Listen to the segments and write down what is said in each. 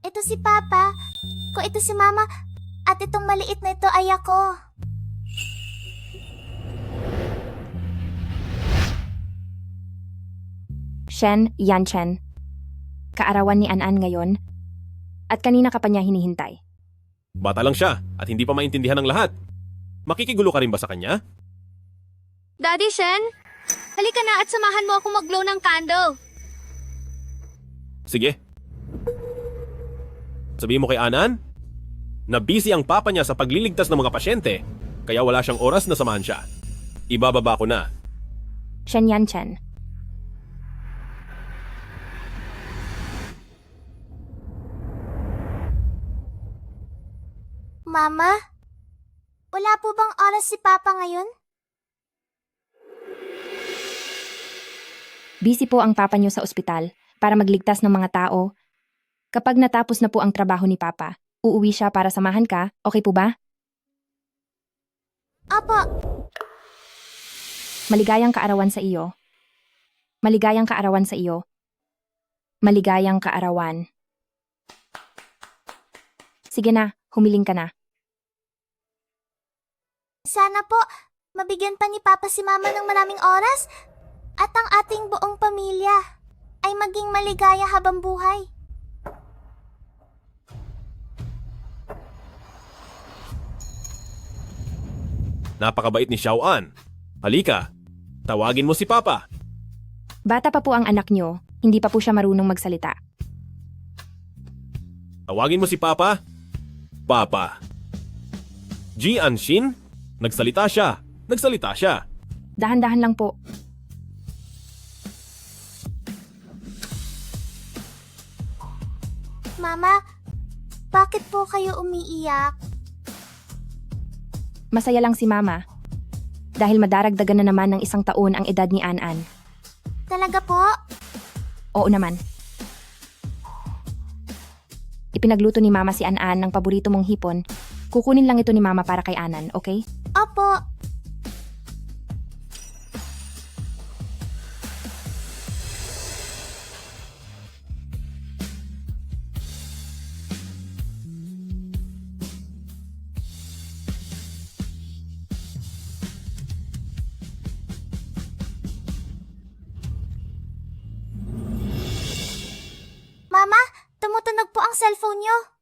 Ito si Papa. Kung ito si Mama. At itong maliit na ito ay ako. Shen Yanchen. Kaarawan ni Anan ngayon. At kanina ka pa niya hinihintay. Bata lang siya at hindi pa maintindihan ng lahat. Makikigulo ka rin ba sa kanya? Daddy Shen, halika na at samahan mo ako mag-blow ng candle. Sige. Sabihin mo kay Anan na busy ang papa niya sa pagliligtas ng mga pasyente kaya wala siyang oras na samahan siya. Ibababa ko na. Shen Yanchen. Mama, wala po bang oras si Papa ngayon? Busy po ang papa niyo sa ospital para magligtas ng mga tao. Kapag natapos na po ang trabaho ni Papa, uuwi siya para samahan ka, okay po ba? Opo, Maligayang kaarawan sa iyo. Maligayang kaarawan sa iyo. Maligayang kaarawan. Sige na, humiling ka na. sana po mabigyan pa ni Papa si Mama ng maraming oras at ang ating buong pamilya ay maging maligaya habang buhay. Napakabait ni Xiaoan. Halika, tawagin mo si Papa. Bata pa po ang anak niyo, hindi pa po siya marunong magsalita. Tawagin mo si Papa. Papa. Ji Anshin? Nagsalita siya. Nagsalita siya. Dahan-dahan lang po. Mama, bakit po kayo umiiyak? Masaya lang si Mama. Dahil madaragdagan na naman ng 1 taon ang edad ni Anan. Talaga po? Oo naman. Ipinagluto ni Mama si Anan ng paborito mong hipon. Kukunin lang ito ni Mama para kay Anan, okay? Opo. Mama, tumutunog po ang cellphone niyo.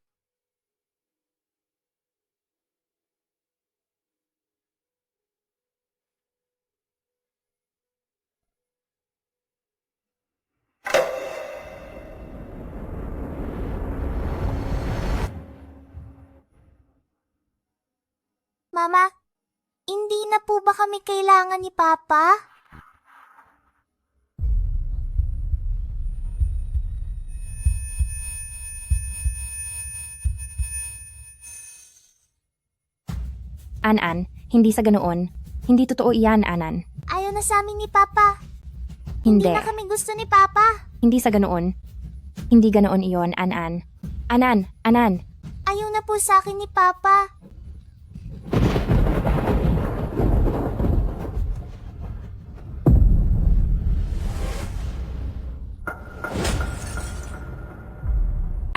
Mama, hindi na po ba kami kailangan ni Papa? Anan, hindi sa ganoon. Hindi totoo iyan, Anan. Ayaw na sa amin ni Papa. Hindi. Na kami gusto ni Papa. Hindi sa ganoon. Hindi ganoon iyon, Anan. Anan, Anan. Ayaw na po sa akin ni Papa.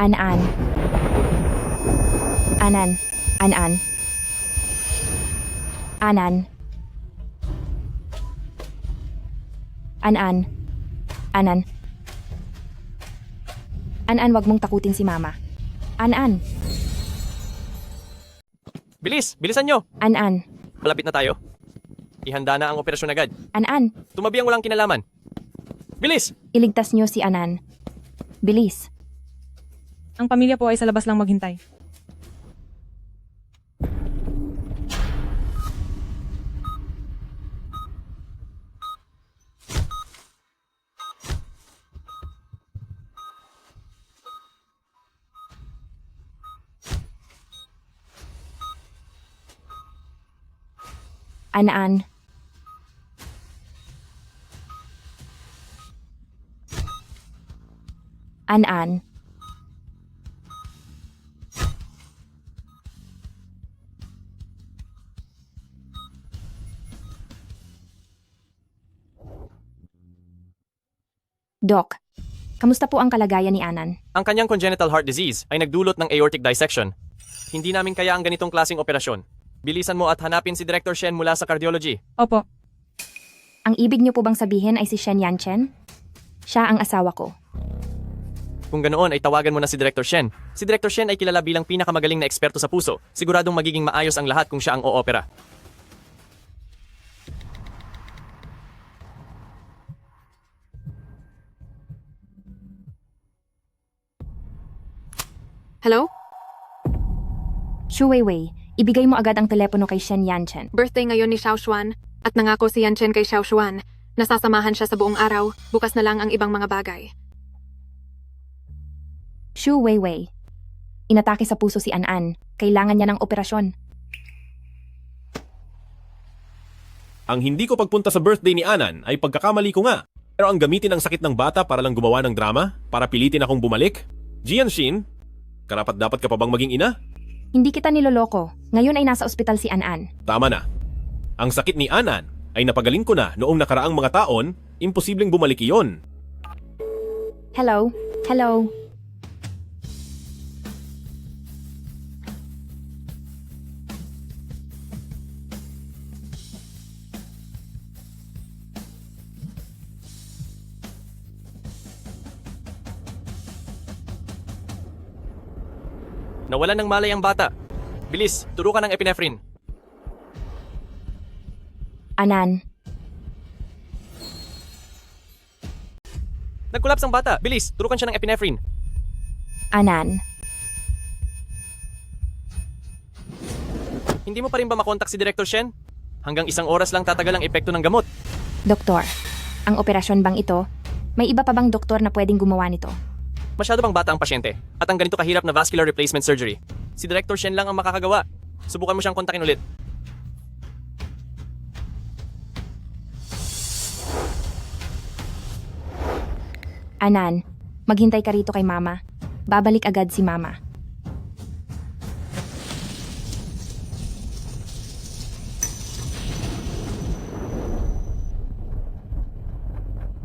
Anan. Anan. Anan. Anan. Anan. Anan. Anan, wag mong takutin si Mama. Anan. Bilis! Bilisan nyo! Anan. Malapit na tayo. Ihanda na ang operasyon agad. Anan. Tumabi ang walang kinalaman. Bilis! Iligtas niyo si Anan. Bilis. Ang pamilya po ay sa labas lang maghintay. Anan. Anan. Doc, Kamusta po ang kalagayan ni Anan? Ang kanyang congenital heart disease ay nagdulot ng aortic dissection. Hindi namin kaya ang ganitong klaseng operasyon. Bilisan mo at hanapin si Director Shen mula sa cardiology. Opo. Ang ibig niyo po bang sabihin ay si Shen Yanchen? Siya ang asawa ko. Kung ganoon ay tawagan mo na si Director Shen. Si Director Shen ay kilala bilang pinakamagaling na eksperto sa puso. Siguradong magiging maayos ang lahat kung siya ang oopera. Hello? Shu Weiwei, ibigay mo agad ang telepono kay Shen Yanchen. Birthday ngayon ni Xiao Xuan at nangako si Yan Chen kay Xiao Xuan. Nasasamahan siya sa buong araw, bukas na lang ang ibang mga bagay. Shu Weiwei, inatake sa puso si An. Kailangan niya ng operasyon. Ang hindi ko pagpunta sa birthday ni Anan ay pagkakamali ko nga. Pero ang gamitin ang sakit ng bata para lang gumawa ng drama, para pilitin akong bumalik? Jianshin, karapat dapat ka pa bang maging ina? Hindi kita niloloko. Ngayon ay nasa ospital si An. Tama na. Ang sakit ni Anan ay napagaling ko na noong nakaraang mga taon, imposibleng bumalik iyon. Hello? Hello? Nawalan ng malay ang bata. Bilis, turukan ng epinephrine. Anan, Nagkulaps ang bata. Bilis, turukan siya ng epinephrine. Anan. Hindi mo pa rin ba makontak si Director Shen? Hanggang 1 oras lang tatagal ang epekto ng gamot. Doktor, ang operasyon bang ito? May iba pa bang doktor na pwedeng gumawa nito? Masyado bang bata ang pasyente? At ang ganito kahirap na vascular replacement surgery? Si Director Shen lang ang makakagawa. Subukan mo siyang kontakin ulit. Anan, maghintay ka rito kay Mama. Babalik agad si Mama.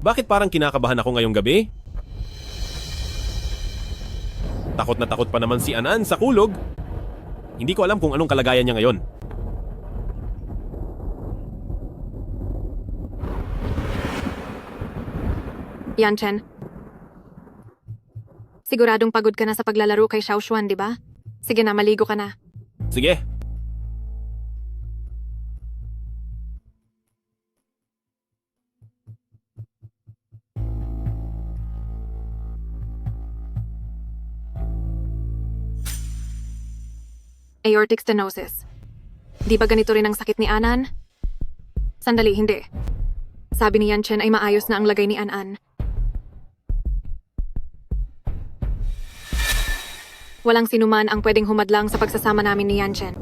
Bakit parang kinakabahan ako ngayong gabi? Takot na takot pa naman si Anan sa kulog. Hindi ko alam kung anong kalagayan niya ngayon. Yan Chen. Siguradong pagod ka na sa paglalaro kay Xiao Xuan, di ba? Sige na, maligo ka na. Sige. Aortic stenosis. Di ba ganito rin ang sakit ni Anan? Sandali, hindi. Sabi ni Yan Chen ay maayos na ang lagay ni An. Walang sinuman ang pwedeng humadlang sa pagsasama namin ni Yan Chen.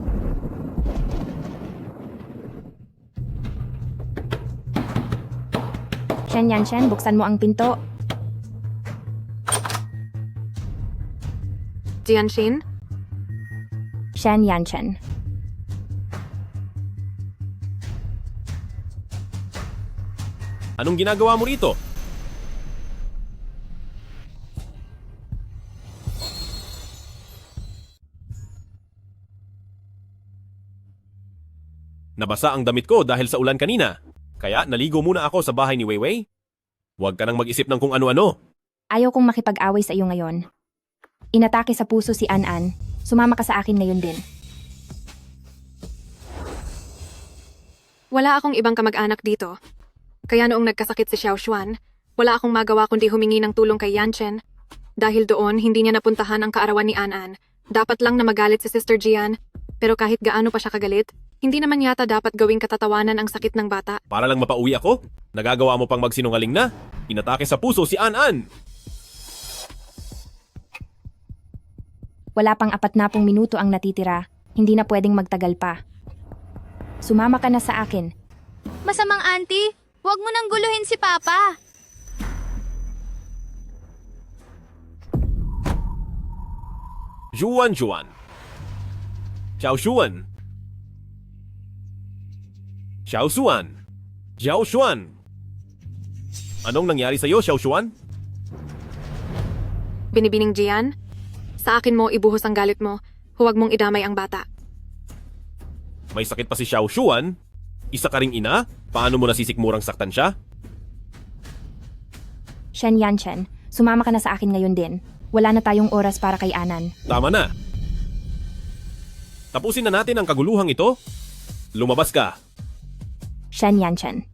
Shen Yanchen, buksan mo ang pinto. Jianshin? Shen Yanchen. Anong ginagawa mo rito? Nabasa ang damit ko dahil sa ulan kanina. Kaya naligo muna ako sa bahay ni Weiwei. Huwag ka nang mag-isip ng kung ano-ano. Ayaw kong makipag-away sa iyo ngayon. Inatake sa puso si An. Sumama ka sa akin ngayon din. Wala akong ibang kamag-anak dito. Kaya noong nagkasakit si Xiao Xuan, wala akong magawa kundi humingi ng tulong kay Yan Chen. Dahil doon, hindi niya napuntahan ang kaarawan ni An. Dapat lang na magalit si Sister Jian. Pero kahit gaano pa siya kagalit, hindi naman yata dapat gawing katatawanan ang sakit ng bata. Para lang mapauwi ako? Nagagawa mo pang magsinungaling na? Inatake sa puso si An. Wala pang 40 minuto ang natitira. Hindi na pwedeng magtagal pa. Sumama ka na sa akin. Masamang auntie, huwag mo nang guluhin si Papa. Juan. Xiao Xuan. Xiao Xuan. Xiao Xuan. Anong nangyari sa'yo, Xiao Xuan? Binibining Gian, sa akin mo ibuhos ang galit mo. Huwag mong idamay ang bata. May sakit pa si Xiao Shuan? Isa ka ring ina? Paano mo nasisikmurang saktan siya? Shen Yanchen, sumama ka na sa akin ngayon din. Wala na tayong oras para kay Anan. Tama na. Tapusin na natin ang kaguluhang ito. Lumabas ka. Shen Yanchen.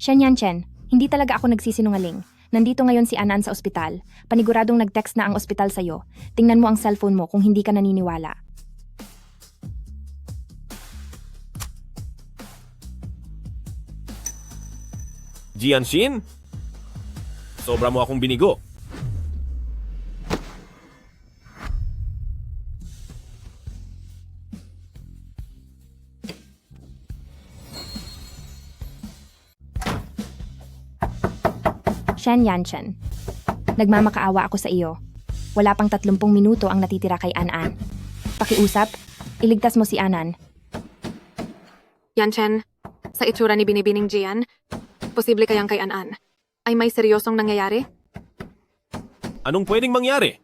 Shen Yanchen, hindi talaga ako nagsisinungaling. Nandito ngayon si Anan sa ospital. Paniguradong nag-text na ang ospital sa'yo. Tingnan mo ang cellphone mo kung hindi ka naniniwala. Jianshin? Sobra mo akong binigo. Shen Yanchen. Nagmamakaawa ako sa iyo. Wala pang 30 minuto ang natitira kay Anan. Pakiusap, iligtas mo si Anan. Yanchen, sa itsura ni Binibining Gian, posible kayang kay Anan ay may seryosong nangyayari? Anong pwedeng mangyari?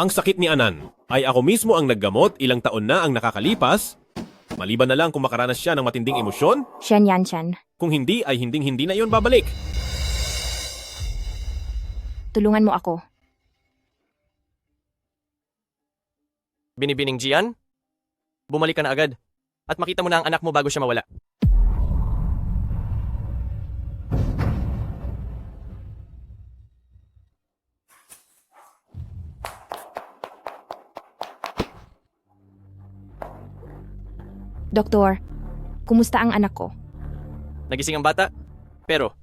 Ang sakit ni Anan ay ako mismo ang naggamot, ilang taon na ang nakakalipas. Maliban na lang kung makaranas siya ng matinding emosyon, Shen Yanchen, kung hindi ay hinding-hindi na yon babalik. tulungan mo ako. Binibining Gian? Bumalik ka na agad. At makita mo na ang anak mo bago siya mawala. Doktor, kumusta ang anak ko? Nagising ang bata? Pero,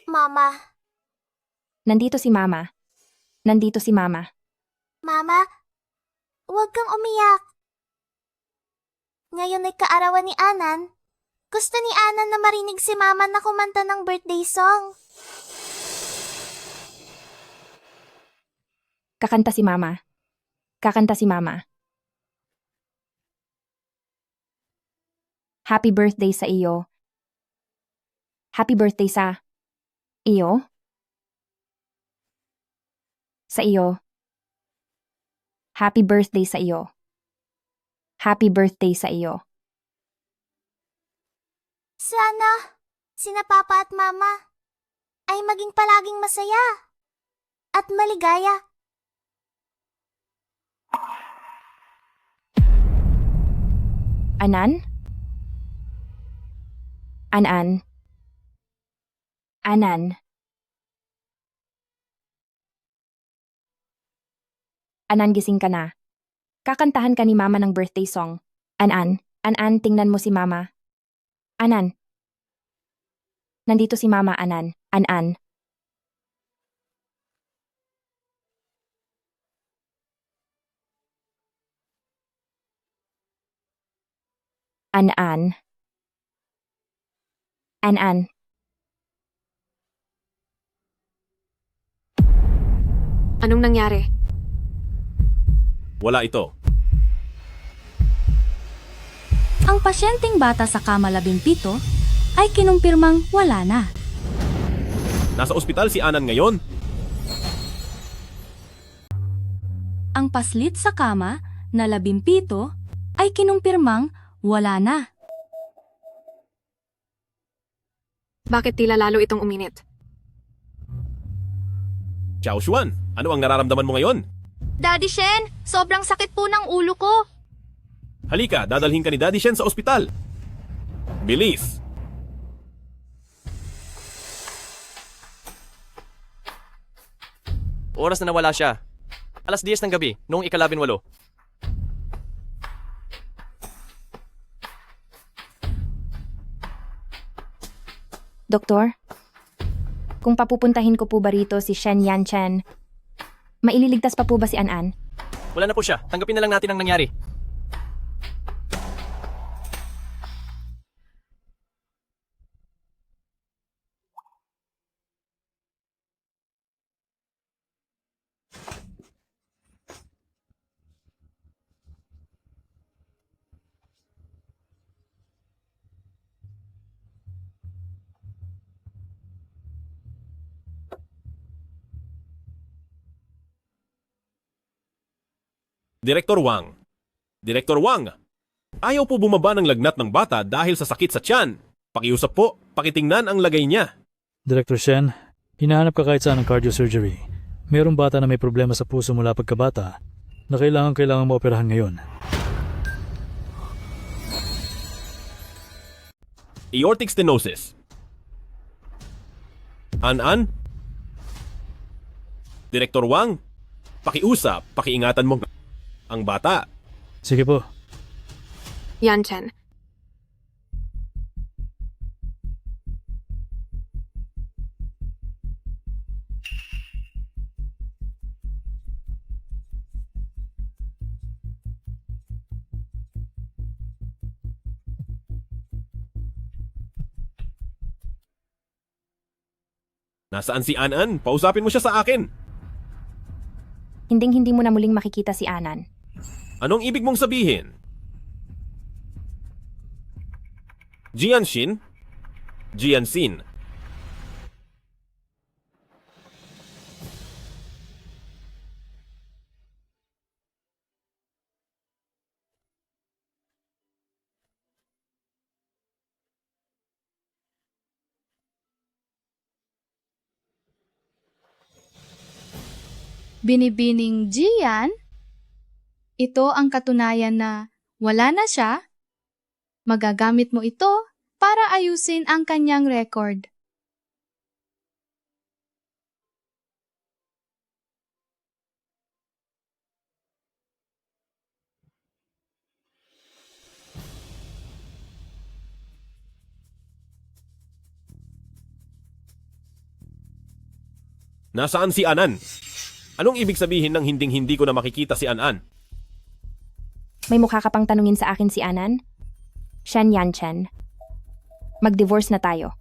Mama, Nandito si Mama. Nandito si Mama. Mama, huwag kang umiyak. Ngayon ay kaarawan ni Anan. Gusto ni Anan na marinig si Mama na kumanta ng birthday song. Kakanta si Mama. Kakanta si Mama. Happy birthday sa iyo. Happy birthday sa iyo. Sa iyo. Happy birthday sa iyo. Happy birthday sa iyo. Sana, sina Papa at Mama ay maging palaging masaya at maligaya. Anan? Anan? Anan? Anan, gising ka na. Kakantahan ka ni Mama ng birthday song. Anan? Anan, tingnan mo si Mama. Anan? Nandito si Mama, Anan. Anan? Anan? Anan? Anong nangyari? Wala ito. Ang pasyenteng bata sa kama 17 ay kinumpirmang wala na. Nasa ospital si Anan ngayon. Ang paslit sa kama na 17 ay kinumpirmang wala na. Bakit tila lalo itong uminit? Xiao Shuan, ano ang nararamdaman mo ngayon? Daddy Shen, sobrang sakit po ng ulo ko. Halika, dadalhin ka ni Daddy Shen sa ospital. Bilis! oras na nawala siya. 10:00 ng gabi, noong ika-18. Doktor? Kung papupuntahin ko po ba rito si Shen Yanchen, maililigtas pa po ba si Anan? Wala na po siya. Tanggapin na lang natin ang nangyari. Direktor Wang. Direktor Wang! Ayaw po bumaba ng lagnat ng bata dahil sa sakit sa tiyan. Pakiusap po, pakitingnan ang lagay niya. Director Shen, hinahanap ka kahit saan ng cardiosurgery. Merong bata na may problema sa puso mula pagkabata na kailangan maoperahan ngayon. Aortic stenosis. An-an? Direktor Wang, pakiusap, pakiingatan mo ang bata. Sige po. Yanchen, Nasaan si An-an? Pausapin mo siya sa akin. Hinding-hindi mo na muling makikita si Anan. Anong ibig mong sabihin? Jianshin? Jianxin. Binibining Gian? Ito ang katunayan na wala na siya? Magagamit mo ito para ayusin ang kanyang record. Nasaan si An-an? Anong ibig sabihin ng hinding-hindi ko na makikita si An-an? May mukha ka pang tanungin sa akin si Anan? Shen Yanchen. Mag-divorce na tayo.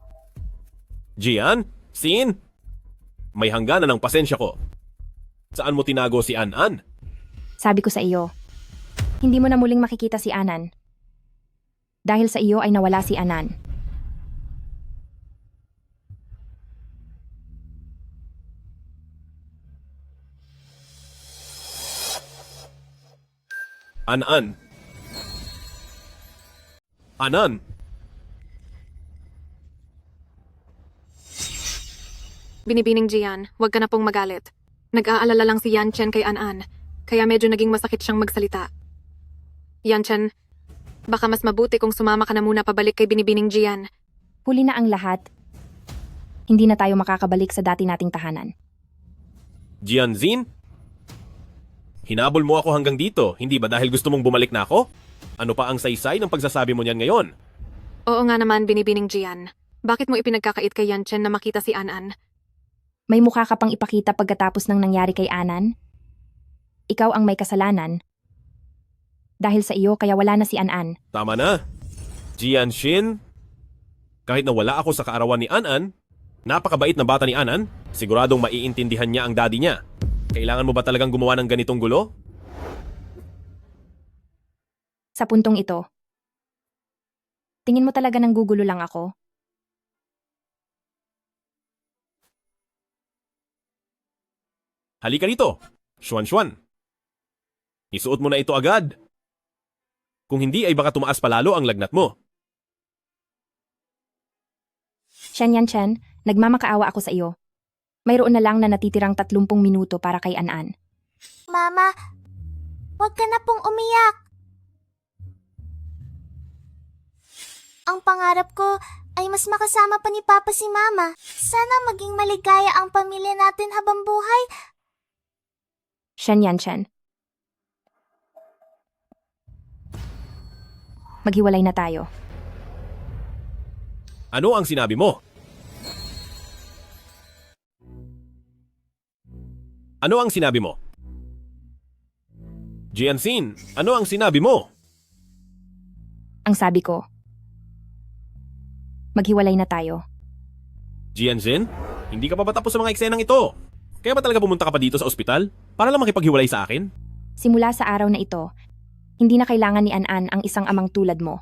Jian? Sin? May hangganan ng pasensya ko. Saan mo tinago si An-an? Sabi ko sa iyo, hindi mo na muling makikita si Anan. Dahil sa iyo ay nawala si Anan. An-an? Anan? Binibining Jian, huwag ka na pong magalit. Nag-aalala lang si Yanchen kay An-an, kaya medyo naging masakit siyang magsalita. Yanchen, baka mas mabuti kung sumama ka na muna pabalik kay Binibining Jian. Huli na ang lahat. Hindi na tayo makakabalik sa dati nating tahanan. Jianzin? Hinabol mo ako hanggang dito, hindi ba dahil gusto mong bumalik na ako? Ano pa ang saysay ng pagsasabi mo niyan ngayon? Oo nga naman, Binibining Jian. Bakit mo ipinagkakait kay Yanchen na makita si An-an? May mukha ka pang ipakita pagkatapos ng nangyari kay Anan? Ikaw ang may kasalanan. Dahil sa iyo kaya wala na si An-an. Tama na. Jianshin? Kahit na wala ako sa kaarawan ni An-an, napakabait na bata ni An-an, siguradong maiintindihan niya ang daddy niya. Kailangan mo ba talagang gumawa ng ganitong gulo? Sa puntong ito, tingin mo talaga nang gugulo lang ako? Halika rito, Xuan. Isuot mo na ito agad. Kung hindi ay baka tumaas palalo ang lagnat mo. Shen Yanchen, nagmamakaawa ako sa iyo. Mayroon na lang na natitirang 30 minuto para kay An-an. Mama, huwag ka na pong umiyak. Ang pangarap ko ay mas makasama pa ni Papa si Mama. Sana maging maligaya ang pamilya natin habang buhay. Shen Yanchen. Maghiwalay na tayo. Ano ang sinabi mo? Ano ang sinabi mo? Jianxin, ano ang sinabi mo? Ang sabi ko, maghiwalay na tayo. Jianxin, hindi ka pa ba tapos sa mga eksenang ito? Kaya ba talaga pumunta ka pa dito sa ospital? Para lang makipaghiwalay sa akin? Simula sa araw na ito, hindi na kailangan ni An-an ang isang amang tulad mo.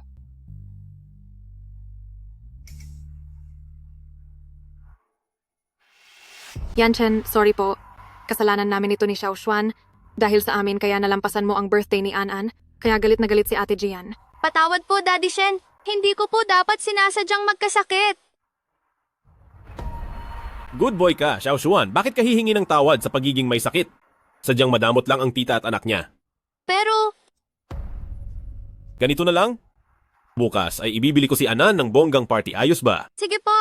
Yanchen, sorry po. Kasalanan namin ito ni Xiao Xuan. Dahil sa amin kaya nalampasan mo ang birthday ni An-An, kaya galit na galit si Ate Gian. Patawad po, Daddy Shen. Hindi ko po dapat sinasadyang magkasakit. Good boy ka, Xiao Xuan. Bakit ka hihingi ng tawad sa pagiging may sakit? Sadyang madamot lang ang tita at anak niya. Pero, Ganito na lang? Bukas ay ibibili ko si Anan ng bonggang party. Ayos ba? sige po.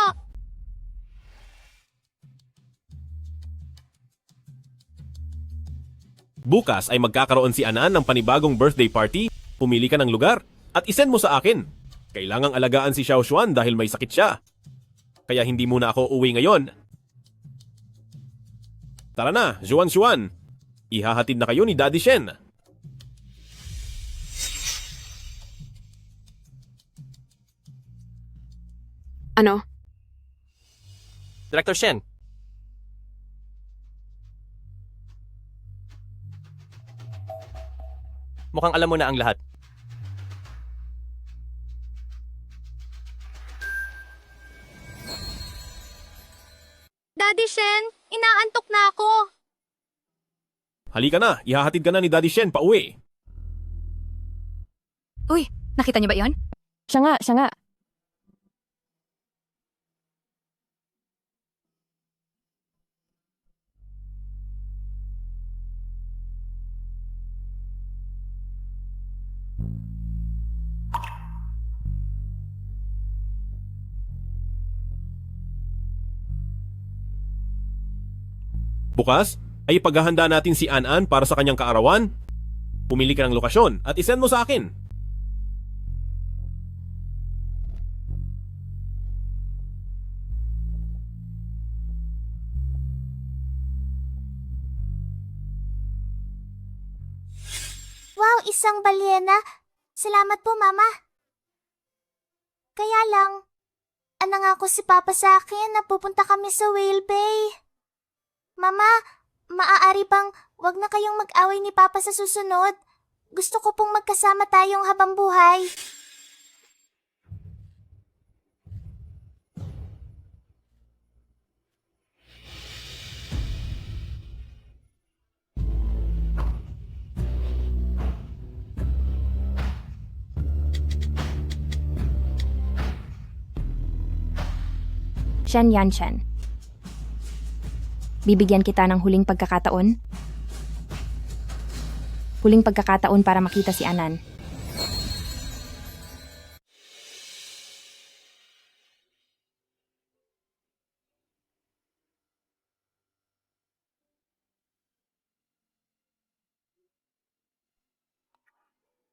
Bukas ay magkakaroon si Anan ng panibagong birthday party. Pumili ka ng lugar at isend mo sa akin. Kailangang alagaan si Xiao Xuan dahil may sakit siya. Kaya hindi muna ako uwi ngayon. Tara na, Xuan Xuan. Ihahatid na kayo ni Daddy Shen. Ano? Director Shen, mukhang alam mo na ang lahat. Daddy Shen, inaantok na ako. Halika na, ihahatid ka na ni Daddy Shen pa uwi. Uy, nakita niyo ba yon? Siya nga. Bukas ay paghahanda natin si An-An para sa kanyang kaarawan. Pumili ka ng lokasyon at isend mo sa akin. Wow, isang balyena. Salamat po, Mama. Kaya lang, nangako si Papa sa akin na pupunta kami sa Whale Bay. Mama, maaari bang wag na kayong mag-away ni Papa sa susunod? Gusto ko pong magkasama tayong habang buhay. Shen Yanshen. Bibigyan kita ng huling pagkakataon. Huling pagkakataon para makita si Anan.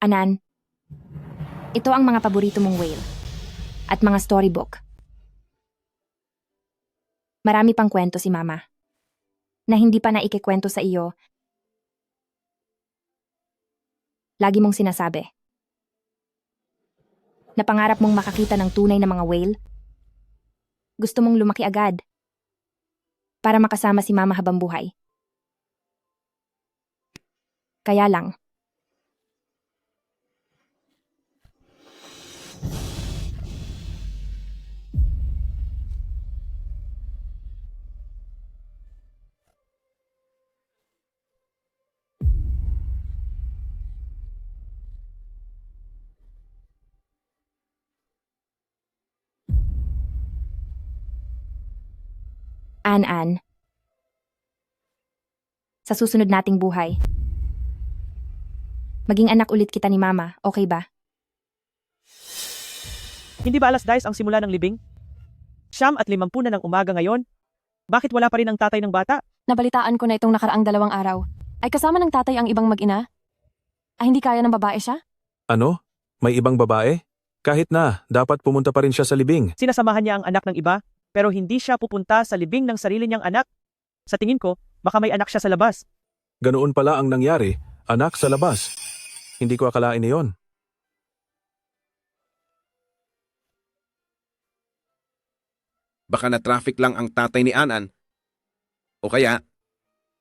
Anan, ito ang mga paborito mong whale at mga storybook. Marami pang kwento si Mama na hindi pa naikikwento sa iyo. Lagi mong sinasabi na pangarap mong makakita ng tunay na mga whale. Gusto mong lumaki agad para makasama si Mama habang buhay. Kaya lang, An-An, sa susunod nating buhay, maging anak ulit kita ni Mama, okay ba? Hindi ba alas 10 ang simula ng libing? 9:50 na ng umaga ngayon? Bakit wala pa rin ang tatay ng bata? Nabalitaan ko na itong nakaraang 2 araw. Ay kasama ng tatay ang ibang mag-ina? Ay hindi kaya ng babae siya? Ano? May ibang babae? Kahit na, dapat pumunta pa rin siya sa libing. Sinasamahan niya ang anak ng iba, pero hindi siya pupunta sa libing ng sarili niyang anak. Sa tingin ko, baka may anak siya sa labas. Ganoon pala ang nangyari, anak sa labas. Hindi ko akalain iyon. Baka na-traffic lang ang tatay ni An-An. O kaya,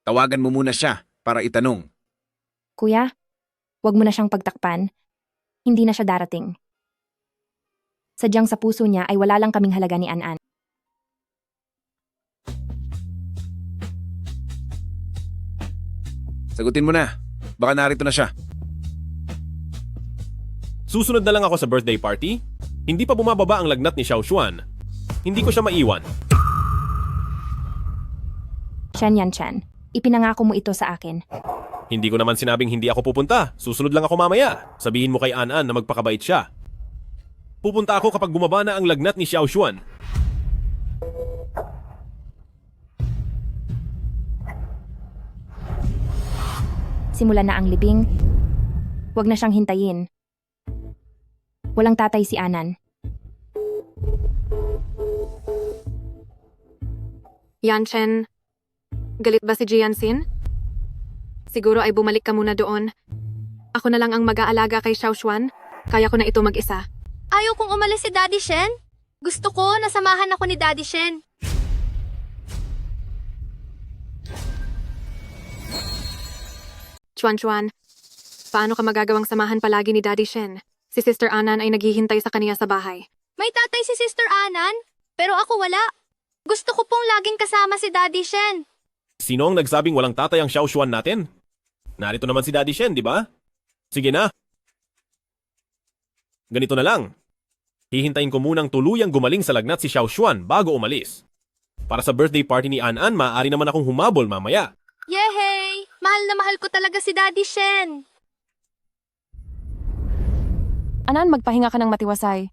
tawagan mo muna siya para itanong. Kuya, wag mo na siyang pagtakpan. Hindi na siya darating. Sadyang sa puso niya ay wala lang kaming halaga ni An-An. Sagutin mo na. Baka narito na siya. Susunod na lang ako sa birthday party? Hindi pa bumababa ang lagnat ni Xiao Xuan. Hindi ko siya maiwan. Shen Yanchen, ipinangako mo ito sa akin. Hindi ko naman sinabing hindi ako pupunta. Susunod lang ako mamaya. Sabihin mo kay An-An na magpakabait siya. Pupunta ako kapag bumaba na ang lagnat ni Xiao Xuan. Simulan na ang libing. Huwag na siyang hintayin. Walang tatay si Anan. Yanchen, galit ba si Jianxin? Siguro ay bumalik ka muna doon. Ako na lang ang mag-aalaga kay Xiao Xuan. Kaya ko na ito mag-isa. Ayaw kong umalis si Daddy Shen. Gusto ko nasamahan ako ni Daddy Shen. Chuan, paano ka magagawang samahan palagi ni Daddy Shen? Si Sister Anan ay naghihintay sa kaniya sa bahay. May tatay si Sister Anan, pero ako wala. Gusto ko pong laging kasama si Daddy Shen. Sino ang nagsabing walang tatay ang Xiao Xuan natin? Narito naman si Daddy Shen, di ba? Sige na. Ganito na lang. Hihintayin ko munang tuluyang gumaling sa lagnat si Xiao Xuan bago umalis. Para sa birthday party ni An-An, maaari naman akong humabol mamaya. Yehey! Mahal na mahal ko talaga si Daddy Shen. Anan, magpahinga ka ng matiwasay.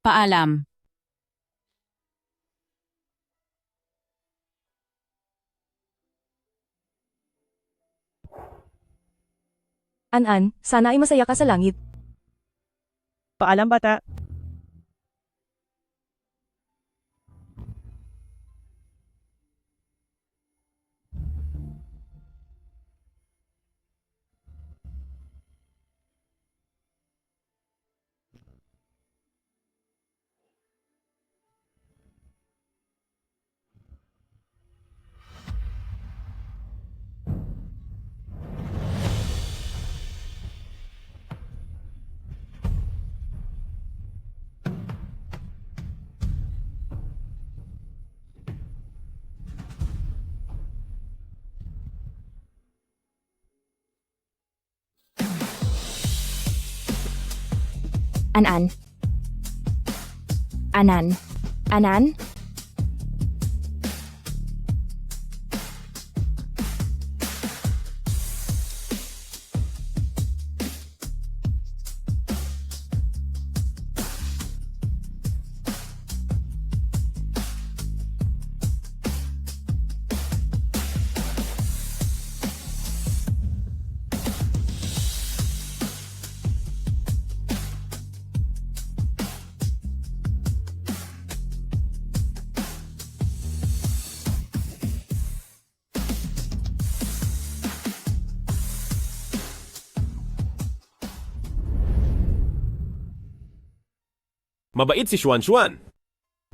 Paalam. An-An, sana ay masaya ka sa langit. Paalam bata. Anan. Anan. Anan? Mabait si Xuan Xuan.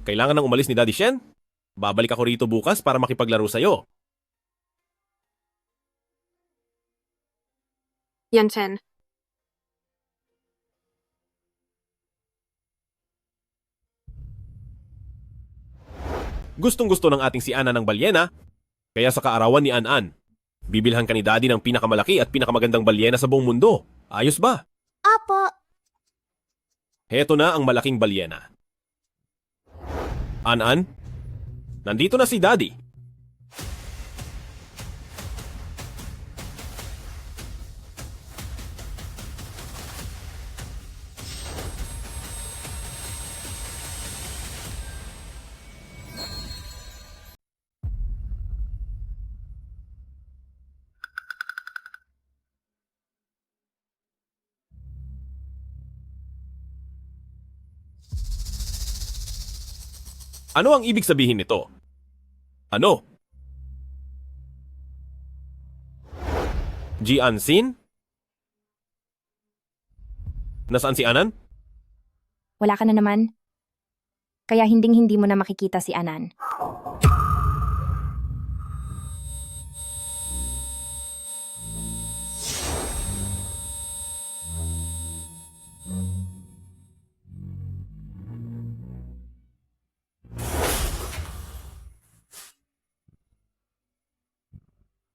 Kailangan nang umalis ni Daddy Shen? Babalik ako rito bukas para makipaglaro sa'yo. Yanchen, Gustong-gusto ng ating si Ana ng balyena, kaya sa kaarawan ni An-An, bibilhan ka ni Daddy ng pinakamalaki at pinakamagandang balyena sa buong mundo. Ayos ba? Apo. Heto na ang malaking balyena. An-An, nandito na si Daddy. Ano ang ibig sabihin nito? Ano? Jianxin? Nasaan si Anan? Wala ka na naman. Kaya hinding-hindi mo na makikita si Anan.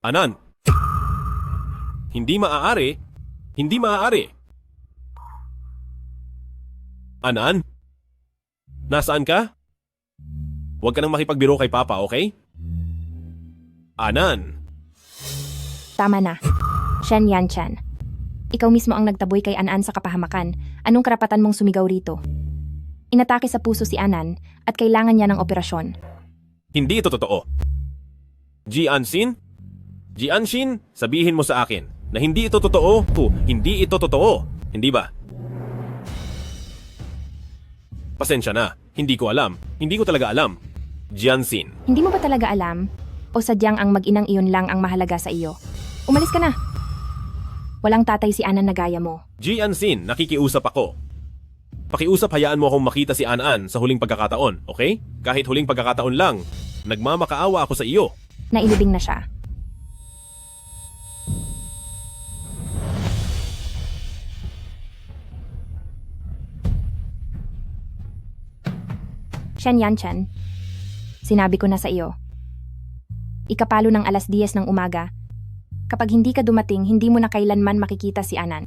Anan! Hindi maaari. Hindi maaari. Anan? Nasaan ka? Huwag ka nang makipagbiro kay Papa, okay? Anan! Tama na. Shen Yanchan. Ikaw mismo ang nagtaboy kay Anan sa kapahamakan. Anong karapatan mong sumigaw rito? Inatake sa puso si Anan at kailangan niya ng operasyon. Hindi ito totoo. Jianxin? Jianxin, sabihin mo sa akin na hindi ito totoo. Hindi ito totoo. Hindi ba? Pasensya na. Hindi ko alam. Hindi ko talaga alam. Jianxin. Hindi mo ba talaga alam? O sadyang ang mag-inang iyon lang ang mahalaga sa iyo? Umalis ka na. Walang tatay si Anan na gaya mo. Jianxin, nakikiusap ako. Pakiusap, hayaan mo akong makita si Anan sa huling pagkakataon, okay? Kahit huling pagkakataon lang, nagmamakaawa ako sa iyo. Nailibing na siya. Shen Yanchan, sinabi ko na sa iyo. Ikapalo ng 10:00 ng umaga. Kapag hindi ka dumating, hindi mo na kailanman makikita si Anan.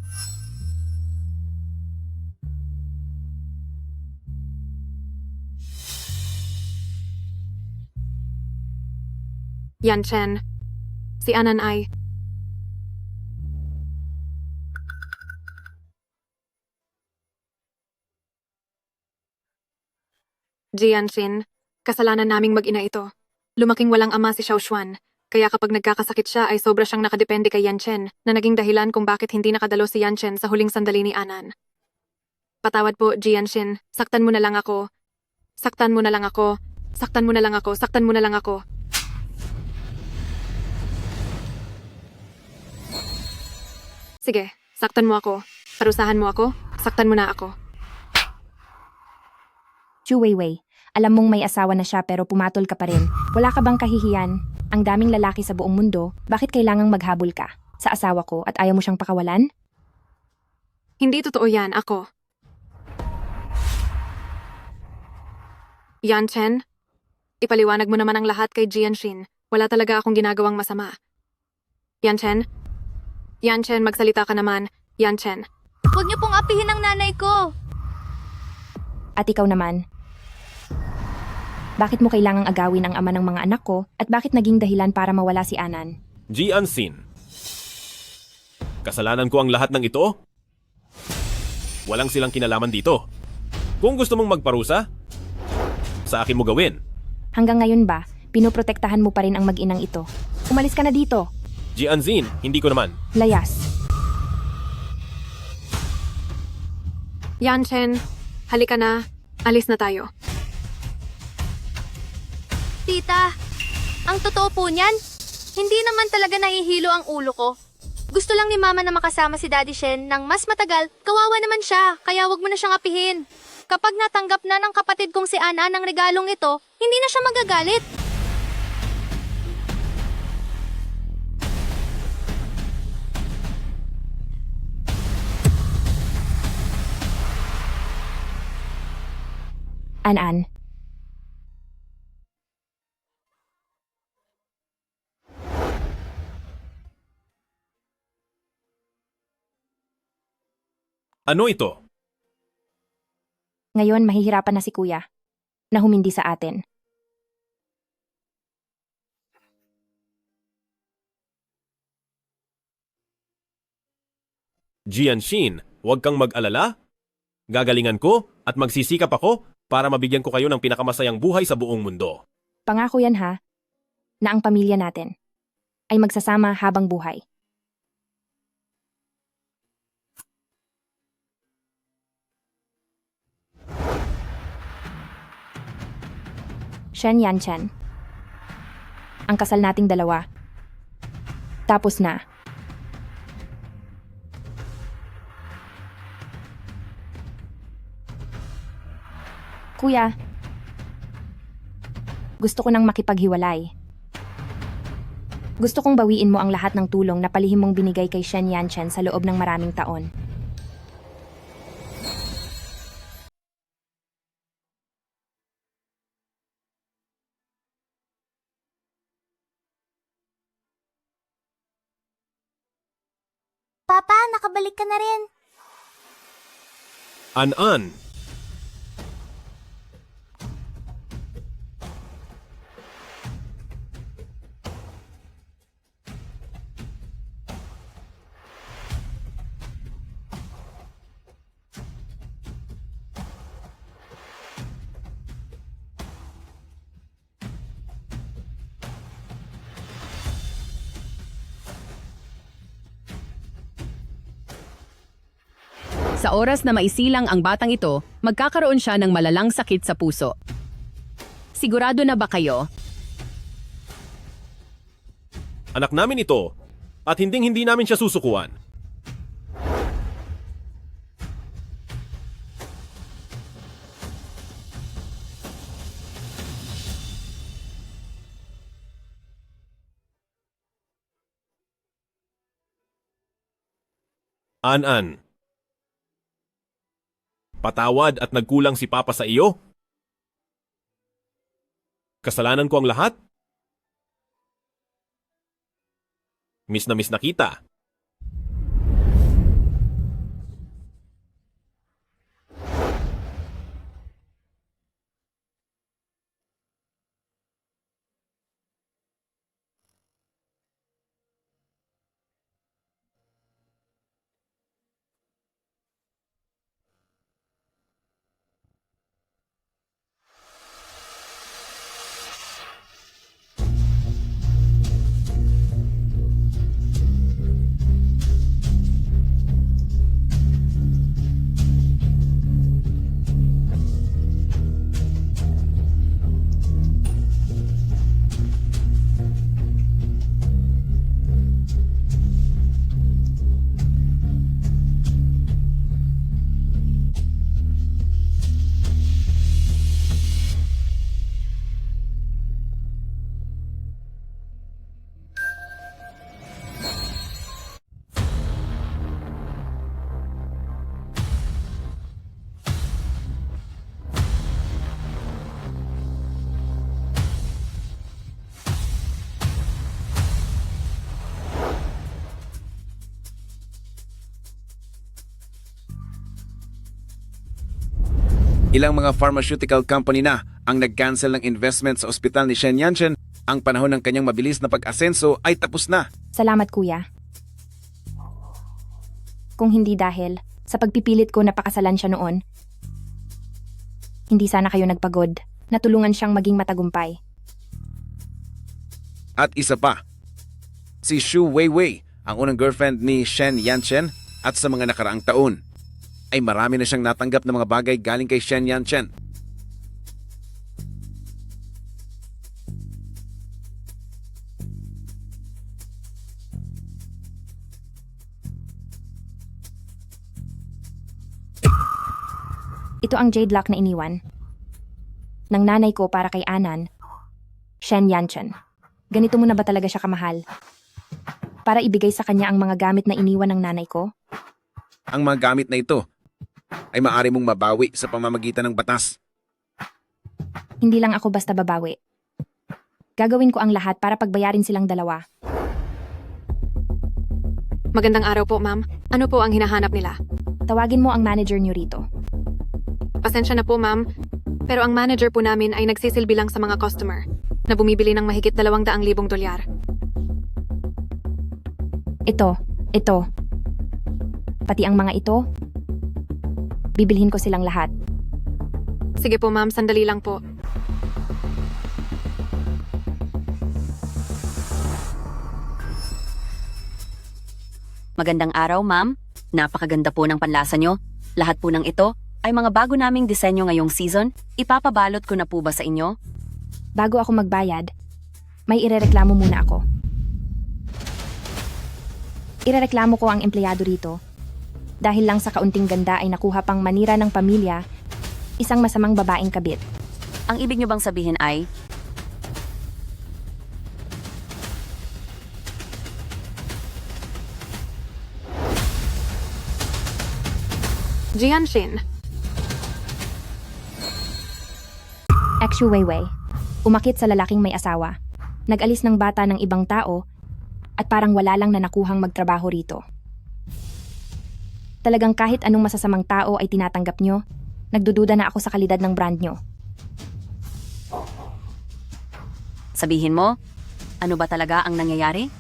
Yanchan, si Anan ay... Jianxin, kasalanan naming mag-ina ito. Lumaking walang ama si Xiaoshuan, kaya kapag nagkakasakit siya ay sobra siyang nakadepende kay Yanchen na naging dahilan kung bakit hindi nakadalo si Yanchen sa huling sandali ni Anan. Patawad po, Jianxin. Saktan mo na lang ako. Saktan mo na lang ako. Saktan mo na lang ako. Saktan mo na lang ako. Sige, saktan mo ako. Parusahan mo ako. Saktan mo na ako. Chu Weiwei, alam mong may asawa na siya pero pumatol ka pa rin. Wala ka bang kahihiyan? Ang daming lalaki sa buong mundo, bakit kailangang maghabol ka? Sa asawa ko at ayaw mo siyang pakawalan? Hindi totoo yan, ako. Yanchen, ipaliwanag mo naman ang lahat kay Jianxin. Wala talaga akong ginagawang masama. Yanchen? Yanchen, magsalita ka naman. Yanchen. Huwag niyo pong apihin ang nanay ko. At ikaw naman, bakit mo kailangang agawin ang ama ng mga anak ko at bakit naging dahilan para mawala si Anan? Jianxin. Kasalanan ko ang lahat ng ito? Walang silang kinalaman dito. Kung gusto mong magparusa, sa akin mo gawin. Hanggang ngayon ba, pinoprotektahan mo pa rin ang mag-inang ito? Umalis ka na dito. Jianxin, hindi ko naman. Layas. Yanchen, halika na. Alis na tayo. Tita, ang totoo po niyan, hindi naman talaga nahihilo ang ulo ko. Gusto lang ni Mama na makasama si Daddy Shen ng mas matagal, kawawa naman siya, kaya wag mo na siyang apihin. Kapag natanggap na ng kapatid kong si Ana ng regalong ito, hindi na siya magagalit. Anan. Ano ito? Ngayon mahihirapan na si Kuya na humindi sa atin. Jianxin, huwag kang mag-alala. Gagalingan ko at magsisikap ako para mabigyan ko kayo ng pinakamasayang buhay sa buong mundo. Pangako yan ha, na ang pamilya natin ay magsasama habang buhay. Shen Yanchan. Ang kasal nating dalawa. Tapos na. Kuya, gusto ko nang makipaghiwalay. Gusto kong bawiin mo ang lahat ng tulong na palihim mong binigay kay Shen Yanchan sa loob ng maraming taon. Papa, nakabalik ka na rin. An-an, Sa oras na maisilang ang batang ito, magkakaroon siya ng malalang sakit sa puso. Sigurado na ba kayo? anak namin ito at hinding-hindi namin siya susukuan. An-an, patawad at nagkulang si Papa sa iyo? Kasalanan ko ang lahat? Miss na kita. Ilang mga pharmaceutical company na ang nag-cancel ng investment sa ospital ni Shen Yanchen. Ang panahon ng kanyang mabilis na pag-asenso ay tapos na. Salamat, kuya. Kung hindi dahil sa pagpipilit ko na pakasalan siya noon, hindi sana kayo nagpagod. Natulungan siyang maging matagumpay. At isa pa, si Xu Weiwei, ang unang girlfriend ni Shen Yanchen, at sa mga nakaraang taon, ay marami na siyang natanggap ng mga bagay galing kay Shen Yanchen. Ito ang jade lock na iniwan ng nanay ko para kay Anan, Shen Yanchen. Ganito mo na ba talaga siya kamahal? Para ibigay sa kanya ang mga gamit na iniwan ng nanay ko? Ang mga gamit na ito ay maaari mong mabawi sa pamamagitan ng batas. Hindi lang ako basta babawi. Gagawin ko ang lahat para pagbayarin silang dalawa. Magandang araw po, ma'am. Ano po ang hinahanap nila? Tawagin mo ang manager niyo rito. Pasensya na po, ma'am. Pero ang manager po namin ay nagsisilbi lang sa mga customer na bumibili ng mahigit 200,000 dolyar. Ito. Pati ang mga ito, bibilhin ko silang lahat. Sige po, ma'am. Sandali lang po. Magandang araw, ma'am. Napakaganda po ng panlasa nyo. Lahat po ng ito ay mga bago naming disenyo ngayong season. Ipapabalot ko na po ba sa inyo? Bago ako magbayad, may irereklamo muna ako. Irereklamo ko ang empleyado rito. Dahil lang sa kaunting ganda ay nakuha pang manira ng pamilya, isang masamang babaeng kabit. Ang ibig nyo bang sabihin ay, Jianshin. Xu Weiwei, umakit sa lalaking may asawa. Nag-alis ng bata ng ibang tao at parang wala lang na nakuhang magtrabaho rito. Talagang kahit anong masasamang tao ay tinatanggap nyo. Nagdududa na ako sa kalidad ng brand nyo. Sabihin mo, ano ba talaga ang nangyayari?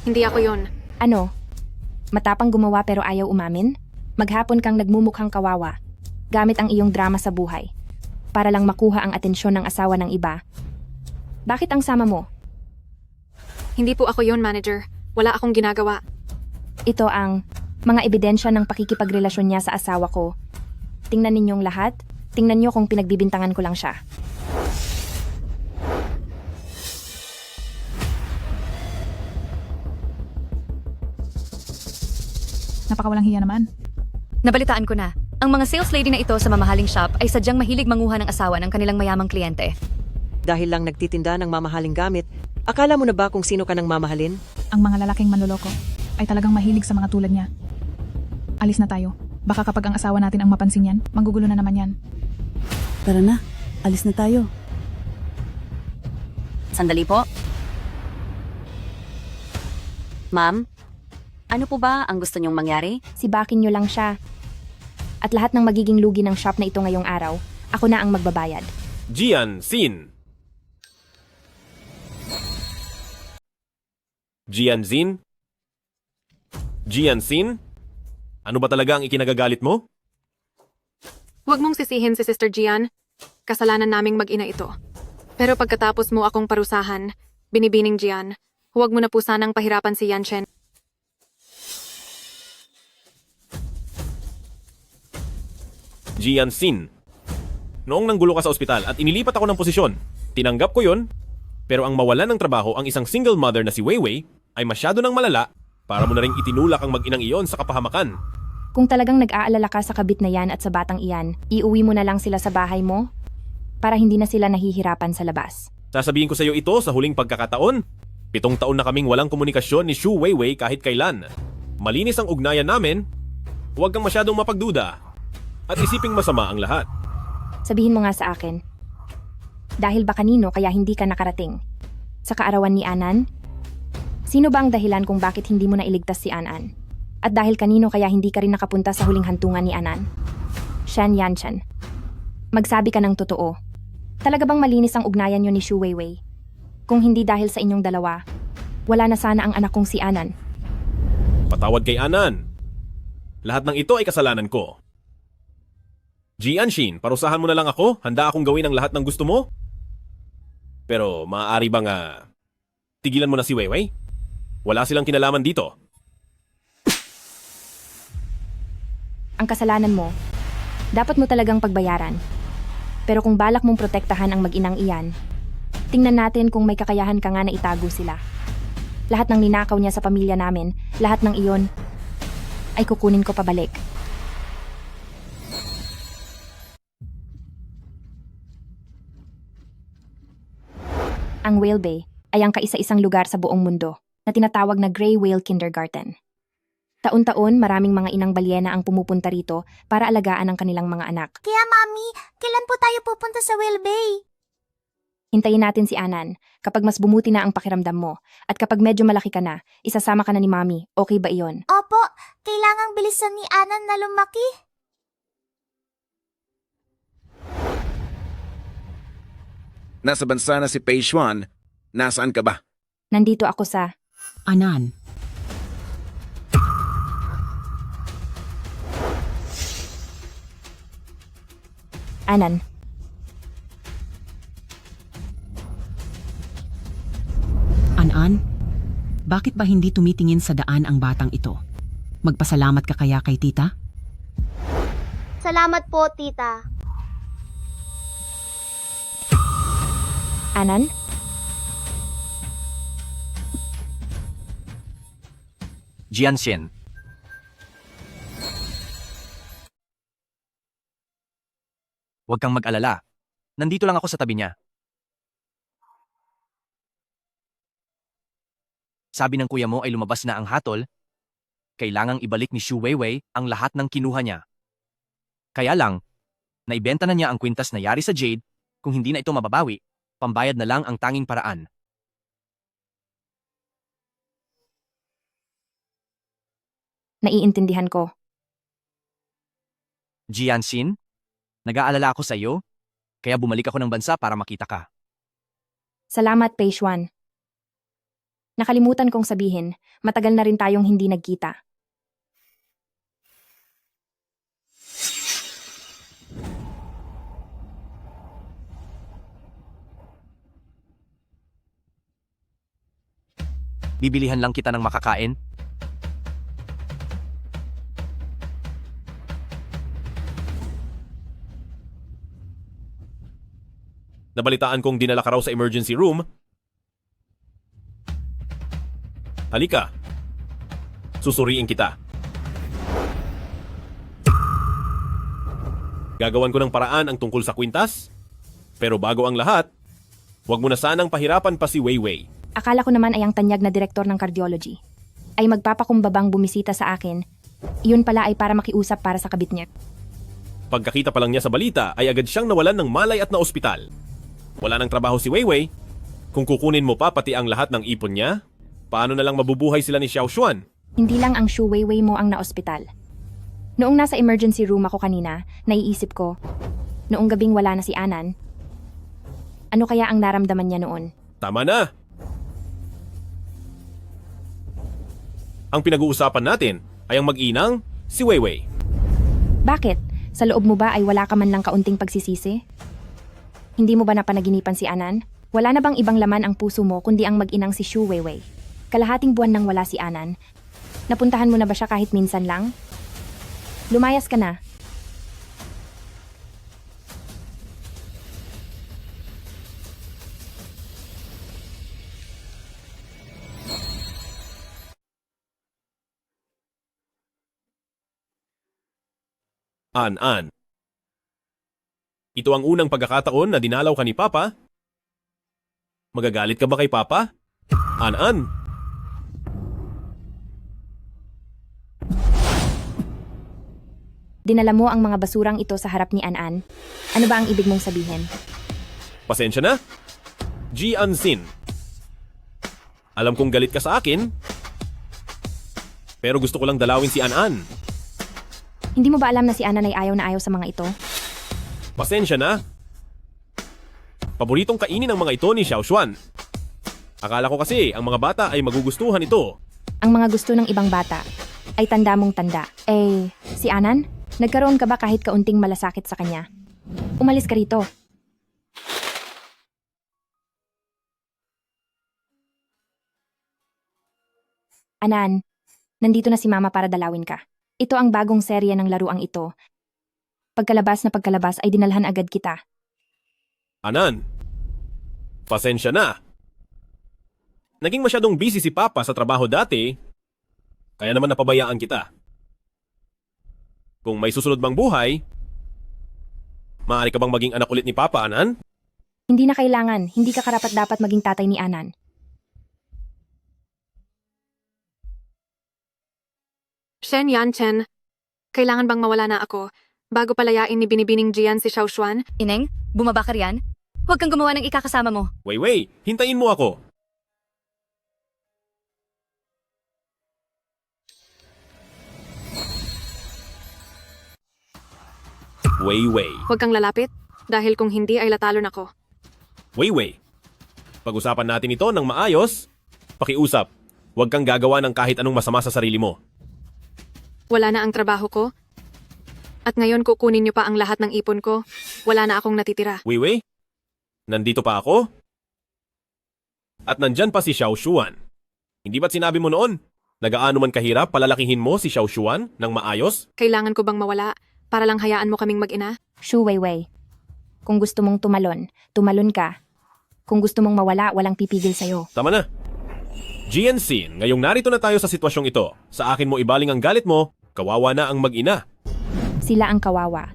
Hindi ako yon. Ano? Matapang gumawa pero ayaw umamin? Maghapon kang nagmumukhang kawawa. Gamit ang iyong drama sa buhay. Para lang makuha ang atensyon ng asawa ng iba. Bakit ang sama mo? Hindi po ako yon, manager. Wala akong ginagawa. Ito ang mga ebidensya ng pakikipagrelasyon niya sa asawa ko. Tingnan ninyong lahat. Tingnan niyo kung pinagbibintangan ko lang siya. Napakawalang hiya naman. Nabalitaan ko na. Ang mga sales lady na ito sa mamahaling shop ay sadyang mahilig manguha ng asawa ng kanilang mayamang kliyente. Dahil lang nagtitinda ng mamahaling gamit, akala mo na ba kung sino ka ng mamahalin? Ang mga lalaking manloloko ay talagang mahilig sa mga tulad niya. Alis na tayo. Baka kapag ang asawa natin ang mapansin yan, manggugulo na naman yan. Tara na, alis na tayo. Sandali po. Ma'am, ano po ba ang gusto niyong mangyari? Sibakin nyo lang siya. At lahat ng magiging lugi ng shop na ito ngayong araw, ako na ang magbabayad. Jianxin. Jianxin? Jianxin? Ano ba talaga ang ikinagagalit mo? Huwag mong sisihin si Sister Gian. Kasalanan naming mag-ina ito. Pero pagkatapos mo akong parusahan, binibining Gian, huwag mo na po sanang pahirapan si Yanchen. Jianxin. Noong nanggulo ka sa ospital at inilipat ako ng posisyon, tinanggap ko yon. Pero ang mawalan ng trabaho ang isang single mother na si Weiwei ay masyado nang malala para mo na ring itinulak ang mag-inang iyon sa kapahamakan. Kung talagang nag-aalala ka sa kabit na yan at sa batang iyan, iuwi mo na lang sila sa bahay mo para hindi na sila nahihirapan sa labas. Sasabihin ko sa iyo ito sa huling pagkakataon. 7 taon na kaming walang komunikasyon ni Shu Weiwei kahit kailan. Malinis ang ugnayan namin. Huwag kang masyadong mapagduda. At isiping masama ang lahat. Sabihin mo nga sa akin, dahil ba kanino kaya hindi ka nakarating? Sa kaarawan ni Anan? Sino ba ang dahilan kung bakit hindi mo na iligtas si Anan? At dahil kanino kaya hindi ka rin nakapunta sa huling hantungan ni Anan? Shen Yanchen, magsabi ka ng totoo. Talaga bang malinis ang ugnayan niyo ni Shu Weiwei? Kung hindi dahil sa inyong dalawa, wala na sana ang anak kong si Anan. Patawad kay Anan. Lahat ng ito ay kasalanan ko. Jianxin, parusahan mo na lang ako. Handa akong gawin ang lahat ng gusto mo. Pero maaari bang tigilan mo na si Weiwei? Wala silang kinalaman dito. Ang kasalanan mo, dapat mo talagang pagbayaran. Pero kung balak mong protektahan ang mag-inang iyan, tingnan natin kung may kakayahan ka nga na itago sila. Lahat ng ninakaw niya sa pamilya namin, lahat ng iyon, ay kukunin ko pabalik. Ang Whale Bay ay ang kaisa-isang lugar sa buong mundo na tinatawag na Grey Whale Kindergarten. Taon-taon, maraming mga inang balyena ang pumupunta rito para alagaan ang kanilang mga anak. Kaya mami, kailan po tayo pupunta sa Whale Bay? Hintayin natin si Anan. Kapag mas bumuti na ang pakiramdam mo at kapag medyo malaki ka na, isasama ka na ni Mami. Okay ba iyon? Opo, kailangang bilisan ni Anan na lumaki. Nasa bansa na si Pei Xuan, nasaan ka ba? Nandito ako sa... Anan. Anan. Anan, bakit ba hindi tumitingin sa daan ang batang ito? Magpasalamat ka kaya kay tita? Salamat po, tita. Anan? Jianxin. Huwag kang mag-alala. Nandito lang ako sa tabi niya. Sabi ng kuya mo ay lumabas na ang hatol. Kailangang ibalik ni Shu Weiwei ang lahat ng kinuha niya. Kaya lang, naibenta na niya ang kwintas na yari sa Jade. Kung hindi na ito mababawi, pambayad na lang ang tanging paraan. Naiintindihan ko. Jianxin, nag-aalala ako sa iyo, kaya bumalik ako ng bansa para makita ka. Salamat, Pei Xuan. Nakalimutan kong sabihin, matagal na rin tayong hindi nagkita. Bibilihan lang kita ng makakain. Nabalitaan kong dinala ka raw sa emergency room. Halika. Susuriin kita. Gagawan ko ng paraan ang tungkol sa kwintas. Pero bago ang lahat, huwag mo na sanang pahirapan pa si Weiwei. Akala ko naman ay ang tanyag na direktor ng cardiology ay magpapakumbabang bumisita sa akin. Iyon pala ay para makiusap para sa kabit niya. Pagkakita pa lang niya sa balita ay agad siyang nawalan ng malay at na ospital. Wala nang trabaho si Weiwei. Kung kukunin mo pa pati ang lahat ng ipon niya, paano na lang mabubuhay sila ni Xiao Xuan? Hindi lang ang Shu Weiwei mo ang na-ospital. Noong nasa emergency room ako kanina, naiisip ko, noong gabing wala na si Anan, ano kaya ang naramdaman niya noon? Tama na! Ang pinag-uusapan natin ay ang mag-inang si Weiwei. Bakit? Sa loob mo ba ay wala ka man lang kaunting pagsisisi? Hindi mo ba napanaginipan si Anan? Wala na bang ibang laman ang puso mo kundi ang mag-inang si Shu Weiwei? Kalahating buwan nang wala si Anan. Napuntahan mo na ba siya kahit minsan lang? Lumayas ka na. An. Ito ang unang pagkakataon na dinalaw ka ni Papa. Magagalit ka ba kay Papa? An. Dinala mo ang mga basurang ito sa harap ni An. Ano ba ang ibig mong sabihin? Pasensya na. Jianxin. Alam kong galit ka sa akin, pero gusto ko lang dalawin si An. Hindi mo ba alam na si Anan ay ayaw na ayaw sa mga ito? Pasensya na. Paboritong kainin ng mga ito ni Xiao Xuan. Akala ko kasi ang mga bata ay magugustuhan ito. Ang mga gusto ng ibang bata ay tanda mong tanda. Si Anan? Nagkaroon ka ba kahit kaunting malasakit sa kanya? Umalis ka rito. Anan, nandito na si Mama para dalawin ka. Ito ang bagong serye ng laruang ito. Pagkalabas ay dinalhan agad kita. Anan, pasensya na. Naging masyadong busy si Papa sa trabaho dati, kaya naman napabayaan kita. Kung may susunod bang buhay, maaari ka bang maging anak ulit ni Papa, Anan? Hindi na kailangan, hindi ka karapat-dapat maging tatay ni Anan. Shen Yanchen, kailangan bang mawala na ako bago palayain ni Binibining Jian si Xiao Xuan? Ineng, bumaba ka riyan? Huwag kang gumawa ng ikakasama mo. Weiwei, hintayin mo ako. Weiwei. Huwag kang lalapit dahil kung hindi ay latalon ako. Weiwei. Pag-usapan natin ito ng maayos. Pakiusap, huwag kang gagawa ng kahit anong masama sa sarili mo. Wala na ang trabaho ko. At ngayon kukunin niyo pa ang lahat ng ipon ko. Wala na akong natitira. Weiwei, nandito pa ako? At nandyan pa si Xiao Xuan. Hindi ba't sinabi mo noon? Nagaano man kahirap palalakihin mo si Xiao Xuan ng maayos? Kailangan ko bang mawala para lang hayaan mo kaming mag-ina? Shu Weiwei, kung gusto mong tumalon, tumalon ka. Kung gusto mong mawala, walang pipigil sa'yo. Tama na. Jianxin, ngayong narito na tayo sa sitwasyong ito. Sa akin mo ibaling ang galit mo, kawawa na ang mag-ina. Sila ang kawawa.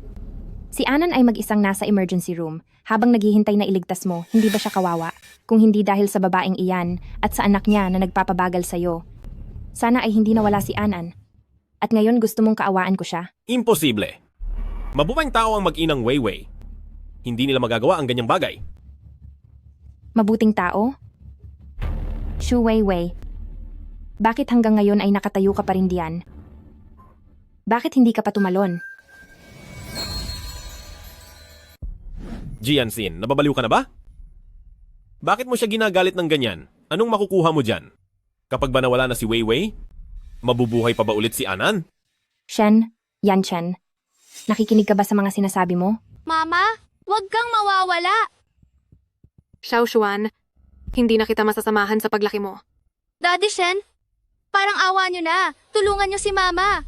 Si Anan ay mag-isang nasa emergency room. Habang naghihintay na iligtas mo, hindi ba siya kawawa? Kung hindi dahil sa babaeng iyan at sa anak niya na nagpapabagal sa'yo. Sana ay hindi nawala si Anan. At ngayon gusto mong kaawaan ko siya? Imposible. Mabuting tao ang mag-inang Weiwei. Hindi nila magagawa ang ganyang bagay. Mabuting tao? Shu Weiwei, bakit hanggang ngayon ay nakatayo ka pa rin diyan? Bakit hindi ka pa tumalon? Jianxin, nababaliw ka na ba? Bakit mo siya ginagalit ng ganyan? Anong makukuha mo dyan? Kapag ba nawala na si Weiwei, mabubuhay pa ba ulit si Anan? Shen, Yanchen, nakikinig ka ba sa mga sinasabi mo? Mama, wag kang mawawala. Xiaoshuan, hindi na kita masasamahan sa paglaki mo. Daddy Shen, parang awa nyo na. Tulungan nyo si Mama.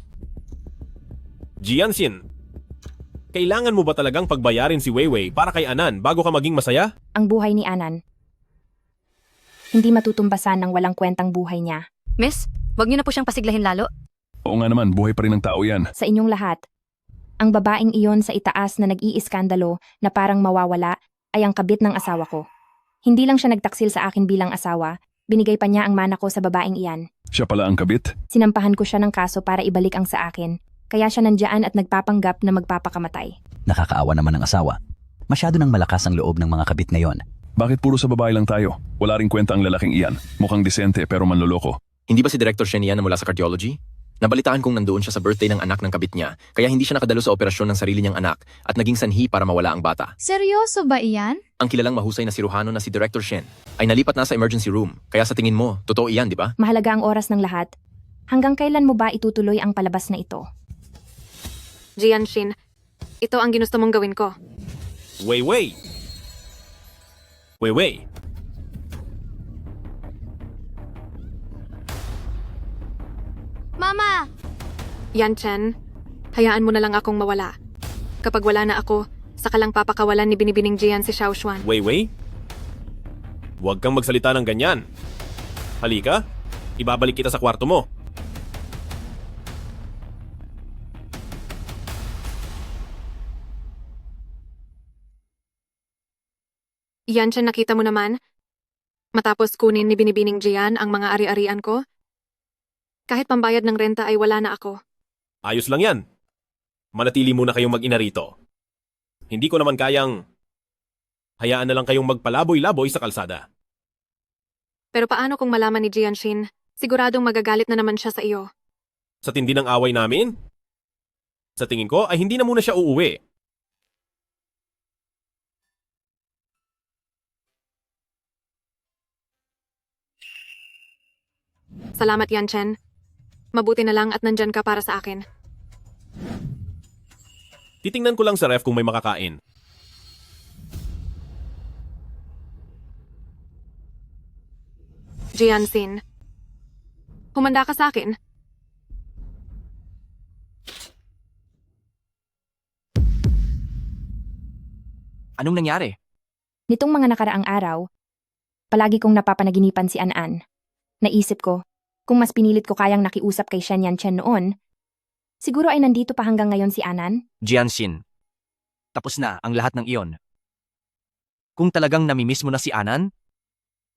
Jianxin, kailangan mo ba talagang pagbayarin si Weiwei para kay Anan bago ka maging masaya? Ang buhay ni Anan, hindi matutumbasan ng walang kwentang buhay niya. Miss, wag niyo na po siyang pasiglahin lalo. Oo nga naman, buhay pa rin ng tao yan. Sa inyong lahat, ang babaeng iyon sa itaas na nag-iiskandalo na parang mawawala ay ang kabit ng asawa ko. Hindi lang siya nagtaksil sa akin bilang asawa, binigay pa niya ang mana ko sa babaeng iyan. Siya pala ang kabit? Sinampahan ko siya ng kaso para ibalik ang sa akin, kaya siya nandyan at nagpapanggap na magpapakamatay. Nakakaawa naman ang asawa. Masyado nang malakas ang loob ng mga kabit ngayon. Bakit puro sa babae lang tayo? Wala ring kwenta ang lalaking iyan. Mukhang disente pero manloloko. Hindi ba si Director Shen yan na mula sa cardiology? Nabalitaan kong nandoon siya sa birthday ng anak ng kabit niya, kaya hindi siya nakadalo sa operasyon ng sarili niyang anak at naging sanhi para mawala ang bata. Seryoso ba iyan? Ang kilalang mahusay na siruhano na si Director Shen ay nalipat na sa emergency room, kaya sa tingin mo, totoo iyan, di ba? Mahalaga ang oras ng lahat. Hanggang kailan mo ba itutuloy ang palabas na ito? Jianxin, ito ang ginusto mong gawin ko. Weiwei! Weiwei! Mama! Yanchen, hayaan mo na lang akong mawala. Kapag wala na ako, saka lang papakawalan ni Binibining Jian si Xiaoshuan. Weiwei? Huwag kang magsalita ng ganyan. Halika, ibabalik kita sa kwarto mo. Yanchen, nakita mo naman? Matapos kunin ni Binibining Jian ang mga ari-arian ko, kahit pambayad ng renta ay wala na ako. Ayos lang yan. Manatili muna kayong mag-ina rito. Hindi ko naman kayang... Hayaan na lang kayong magpalaboy-laboy sa kalsada. Pero paano kung malaman ni Jianxin? Siguradong magagalit na naman siya sa iyo. Sa tindi ng away namin? Sa tingin ko ay hindi na muna siya uuwi. Salamat, Yanchen. Mabuti na lang at nandyan ka para sa akin. Titingnan ko lang sa ref kung may makakain. Jianxin, humanda ka sa akin. Anong nangyari? Nitong mga nakaraang araw, palagi kong napapanaginipan si Anan. Naisip ko, kung mas pinilit ko kayang nakiusap kay Shen Yanchen noon, siguro ay nandito pa hanggang ngayon si Anan? Jianxin, tapos na ang lahat ng iyon. Kung talagang namimiss mo na si Anan,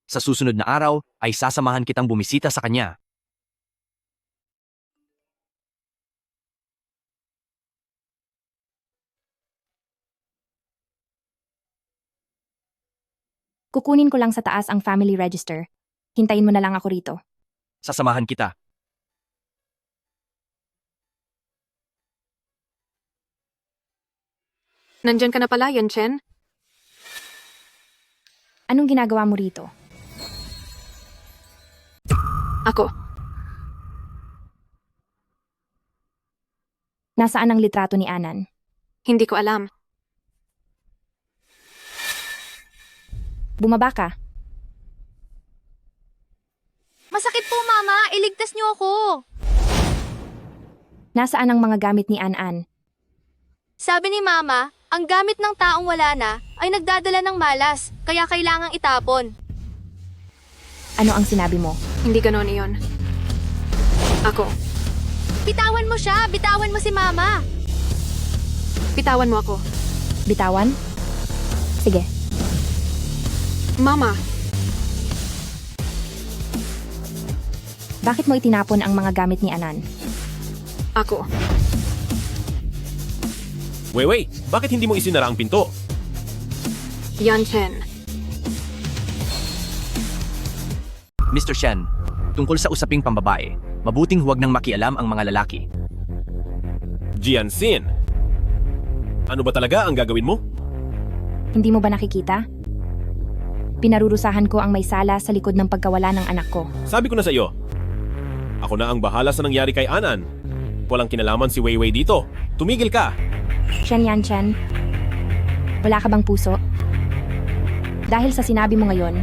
sa susunod na araw ay sasamahan kitang bumisita sa kanya. Kukunin ko lang sa taas ang family register. Hintayin mo na lang ako rito. Sasamahan kita. Nandyan ka na pala, Yanchen? Anong ginagawa mo rito? Ako. Nasaan ang litrato ni Anan? Hindi ko alam. Bumaba ka. Masakit po, Mama. Iligtas niyo ako. Nasaan ang mga gamit ni Anan? Sabi ni Mama, ang gamit ng taong wala na ay nagdadala ng malas, kaya kailangang itapon. Ano ang sinabi mo? Hindi ganon iyon. Ako. Bitawan mo siya! Bitawan mo si Mama! Bitawan mo ako. Bitawan? Sige. Mama! Bakit mo itinapon ang mga gamit ni Anan? Ako. Weiwei, bakit hindi mo isinara ang pinto? Yanchen. Mr. Shen, tungkol sa usaping pambabae, mabuting huwag nang makialam ang mga lalaki. Jianxin, ano ba talaga ang gagawin mo? Hindi mo ba nakikita? Pinarurusahan ko ang may sala sa likod ng pagkawala ng anak ko. Sabi ko na sa iyo, ako na ang bahala sa nangyari kay Anan. Walang kinalaman si Weiwei dito. Tumigil ka! Shen Yanchen, wala ka bang puso? Dahil sa sinabi mo ngayon,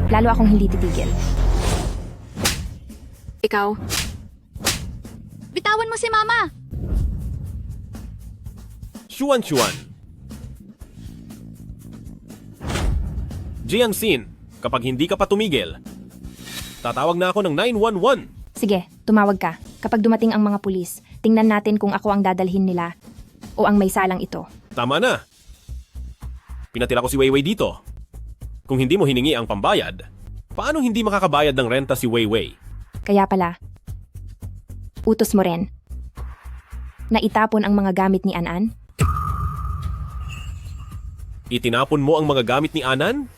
lalo akong hindi titigil. Ikaw, Bitawan mo si Mama! Xuan. Jiangxin, kapag hindi ka pa tumigil, tatawag na ako ng 911. Sige, tumawag ka. Kapag dumating ang mga pulis, tingnan natin kung ako ang dadalhin nila o ang may salang ito. Tama na. Pinatira ko si Weiwei dito. Kung hindi mo hiningi ang pambayad, paano hindi makakabayad ng renta si Weiwei? Kaya pala, utos mo rin na itapon ang mga gamit ni Anan? Itinapon mo ang mga gamit ni Anan?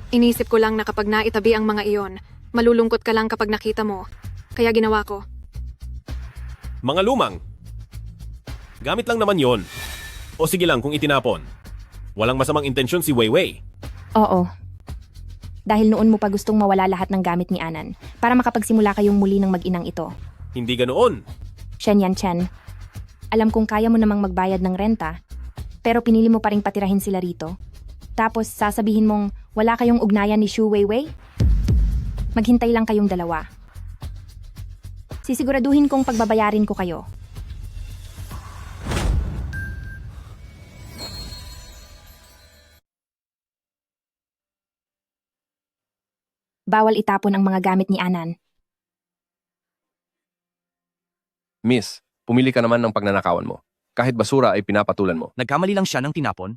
inisip ko lang na kapag naitabi ang mga iyon, malulungkot ka lang kapag nakita mo. Kaya ginawa ko. Mga lumang. Gamit lang naman yon. O sige lang kung itinapon. Walang masamang intensyon si Weiwei. Oo. Dahil noon mo pa gustong mawala lahat ng gamit ni Anan para makapagsimula kayong muli ng mag-inang ito. Hindi ganoon. Shen Yanchen, alam kong kaya mo namang magbayad ng renta, pero pinili mo pa ring patirahin sila rito. Tapos sasabihin mong wala kayong ugnayan ni Xu Weiwei? Maghintay lang kayong dalawa. Sisiguraduhin kong pagbabayarin ko kayo. Bawal itapon ang mga gamit ni Anan. Miss, pumili ka naman ng pagnanakawan mo. Kahit basura ay pinapatulan mo. Nagkamali lang siya ng tinapon?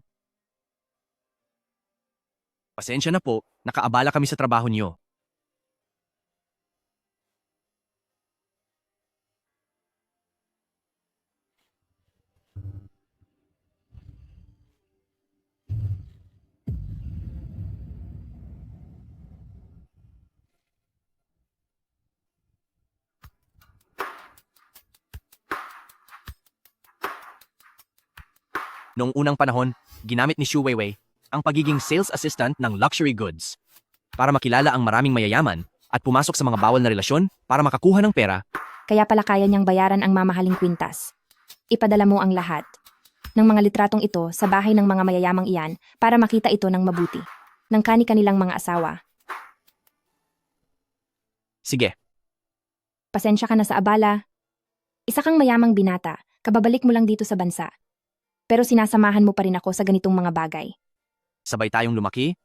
Pasensya na po, nakaabala kami sa trabaho niyo. Noong unang panahon, ginamit ni Xu Weiwei ang pagiging sales assistant ng luxury goods para makilala ang maraming mayayaman at pumasok sa mga bawal na relasyon para makakuha ng pera. Kaya pala kaya niyang bayaran ang mamahaling kwintas. Ipadala mo ang lahat ng mga litratong ito sa bahay ng mga mayayamang iyan para makita ito ng mabuti ng kani-kanilang mga asawa. Sige. Pasensya ka na sa abala. Isa kang mayamang binata, kababalik mo lang dito sa bansa. Pero sinasamahan mo pa rin ako sa ganitong mga bagay. Sabay tayong lumaki?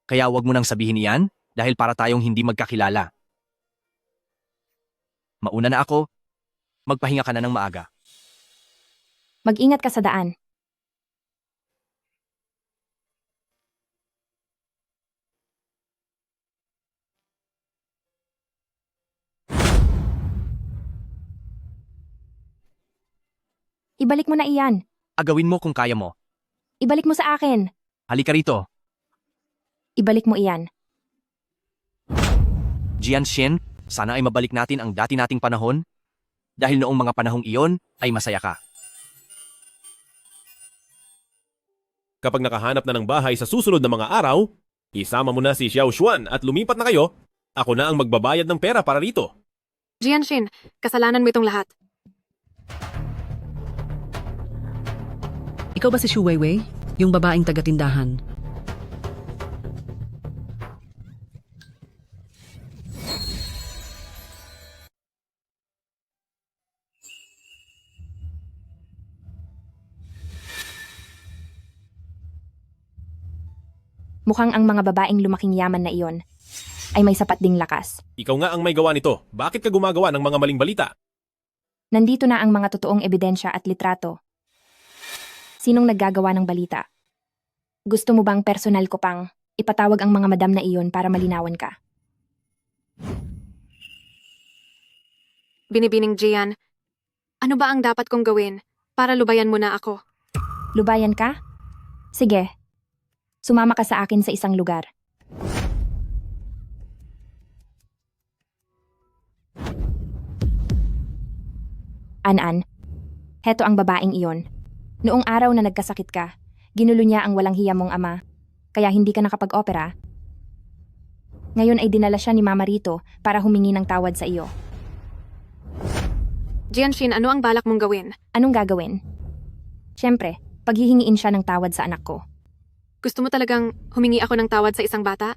Kaya wag mo nang sabihin iyan dahil para tayong hindi magkakilala. Mauna na ako, magpahinga ka na ng maaga. Mag-ingat ka sa daan. Ibalik mo na iyan. Agawin mo kung kaya mo. Ibalik mo sa akin. Halika rito. Ibalik mo iyan. Jianxin, sana ay mabalik natin ang dati nating panahon dahil noong mga panahong iyon ay masaya ka. Kapag nakahanap na ng bahay sa susunod na mga araw, isama mo na si Xiao Xuan at lumipat na kayo. Ako na ang magbabayad ng pera para rito. Jianxin, kasalanan mo itong lahat. Ikaw ba si Xu Weiwei? Yung babaeng taga-tindahan? Mukhang ang mga babaeng lumaking yaman na iyon ay may sapat ding lakas. Ikaw nga ang may gawa nito. Bakit ka gumagawa ng mga maling balita? Nandito na ang mga totoong ebidensya at litrato. Sinong naggagawa ng balita? Gusto mo bang personal ko pang ipatawag ang mga madam na iyon para malinawan ka? Binibining Jian, ano ba ang dapat kong gawin para lubayan mo na ako? Lubayan ka? Sige. Sumama ka sa akin sa isang lugar. An-an, heto ang babaeng iyon. Noong araw na nagkasakit ka, Ginulo niya ang walang hiya mong ama. Kaya hindi ka nakapag-opera. Ngayon ay dinala siya ni Mama rito para humingi ng tawad sa iyo. Jianshin, ano ang balak mong gawin? Anong gagawin? Siyempre, paghihingiin siya ng tawad sa anak ko. Gusto mo talagang humingi ako ng tawad sa isang bata?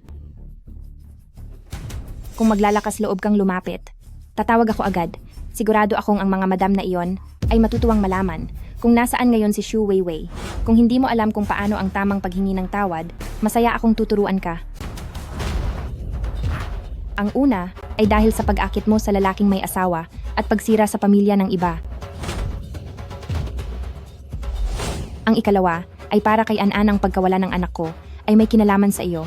Kung maglalakas loob kang lumapit, tatawag ako agad. Sigurado akong ang mga madam na iyon ay matutuwang malaman kung nasaan ngayon si Shu Weiwei. Kung hindi mo alam kung paano ang tamang paghingi ng tawad, masaya akong tuturuan ka. Ang una ay dahil sa pag-akit mo sa lalaking may asawa at pagsira sa pamilya ng iba. Ang ikalawa ay para kay An-an ang pagkawala ng anak ko ay may kinalaman sa iyo.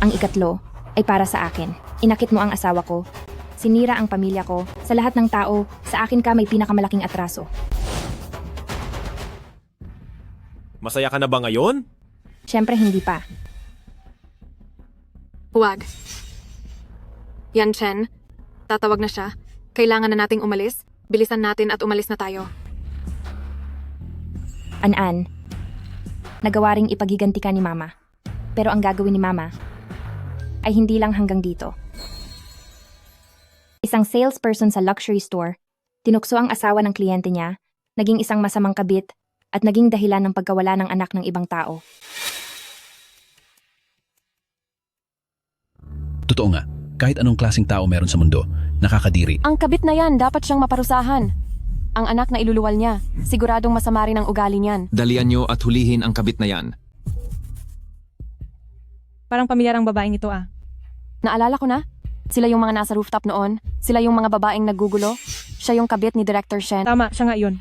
Ang ikatlo ay para sa akin. Inakit mo ang asawa ko. Sinira ang pamilya ko. Sa lahat ng tao, sa akin ka may pinakamalaking atraso. Masaya ka na ba ngayon? Siyempre hindi pa. Huwag. Yanshin, tatawag na siya. Kailangan na nating umalis. Bilisan natin at umalis na tayo. An-an, nagawa ring ipaghiganti ka ni Mama. Pero ang gagawin ni Mama ay hindi lang hanggang dito. Isang salesperson sa luxury store, tinukso ang asawa ng kliyente niya, naging isang masamang kabit, at naging dahilan ng pagkawala ng anak ng ibang tao. Totoo nga, kahit anong klaseng tao meron sa mundo, nakakadiri. Ang kabit na yan, dapat siyang maparusahan. Ang anak na iluluwal niya, siguradong masama rin ang ugali niyan. Dalian nyo at hulihin ang kabit na yan. Parang pamilyarang babaeng ito ah. Naalala ko na? Sila yung mga nasa rooftop noon. Sila yung mga babaeng naggugulo. Siya yung kabit ni Director Shen. Tama, siya nga yun.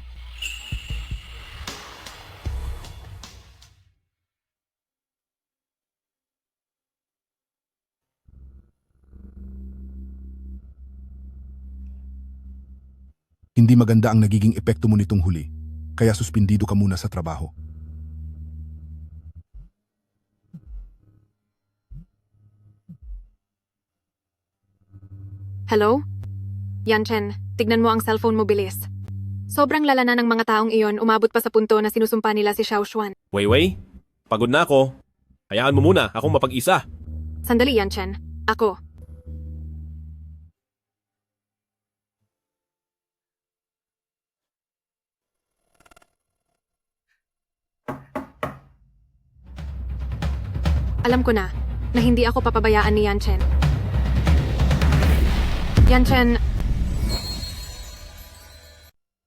Hindi maganda ang nagiging epekto mo nitong huli, kaya suspindido ka muna sa trabaho. Hello? Yanshin, tignan mo ang cellphone mo bilis. Sobrang lala na ng mga taong iyon, umabot pa sa punto na sinusumpa nila si Xiao Xuan. Weiwei, pagod na ako. Hayaan mo muna, akong mapag-isa. Sandali, Yanshin. Ako. Alam ko na hindi ako papabayaan ni Yanshin. Yanshin,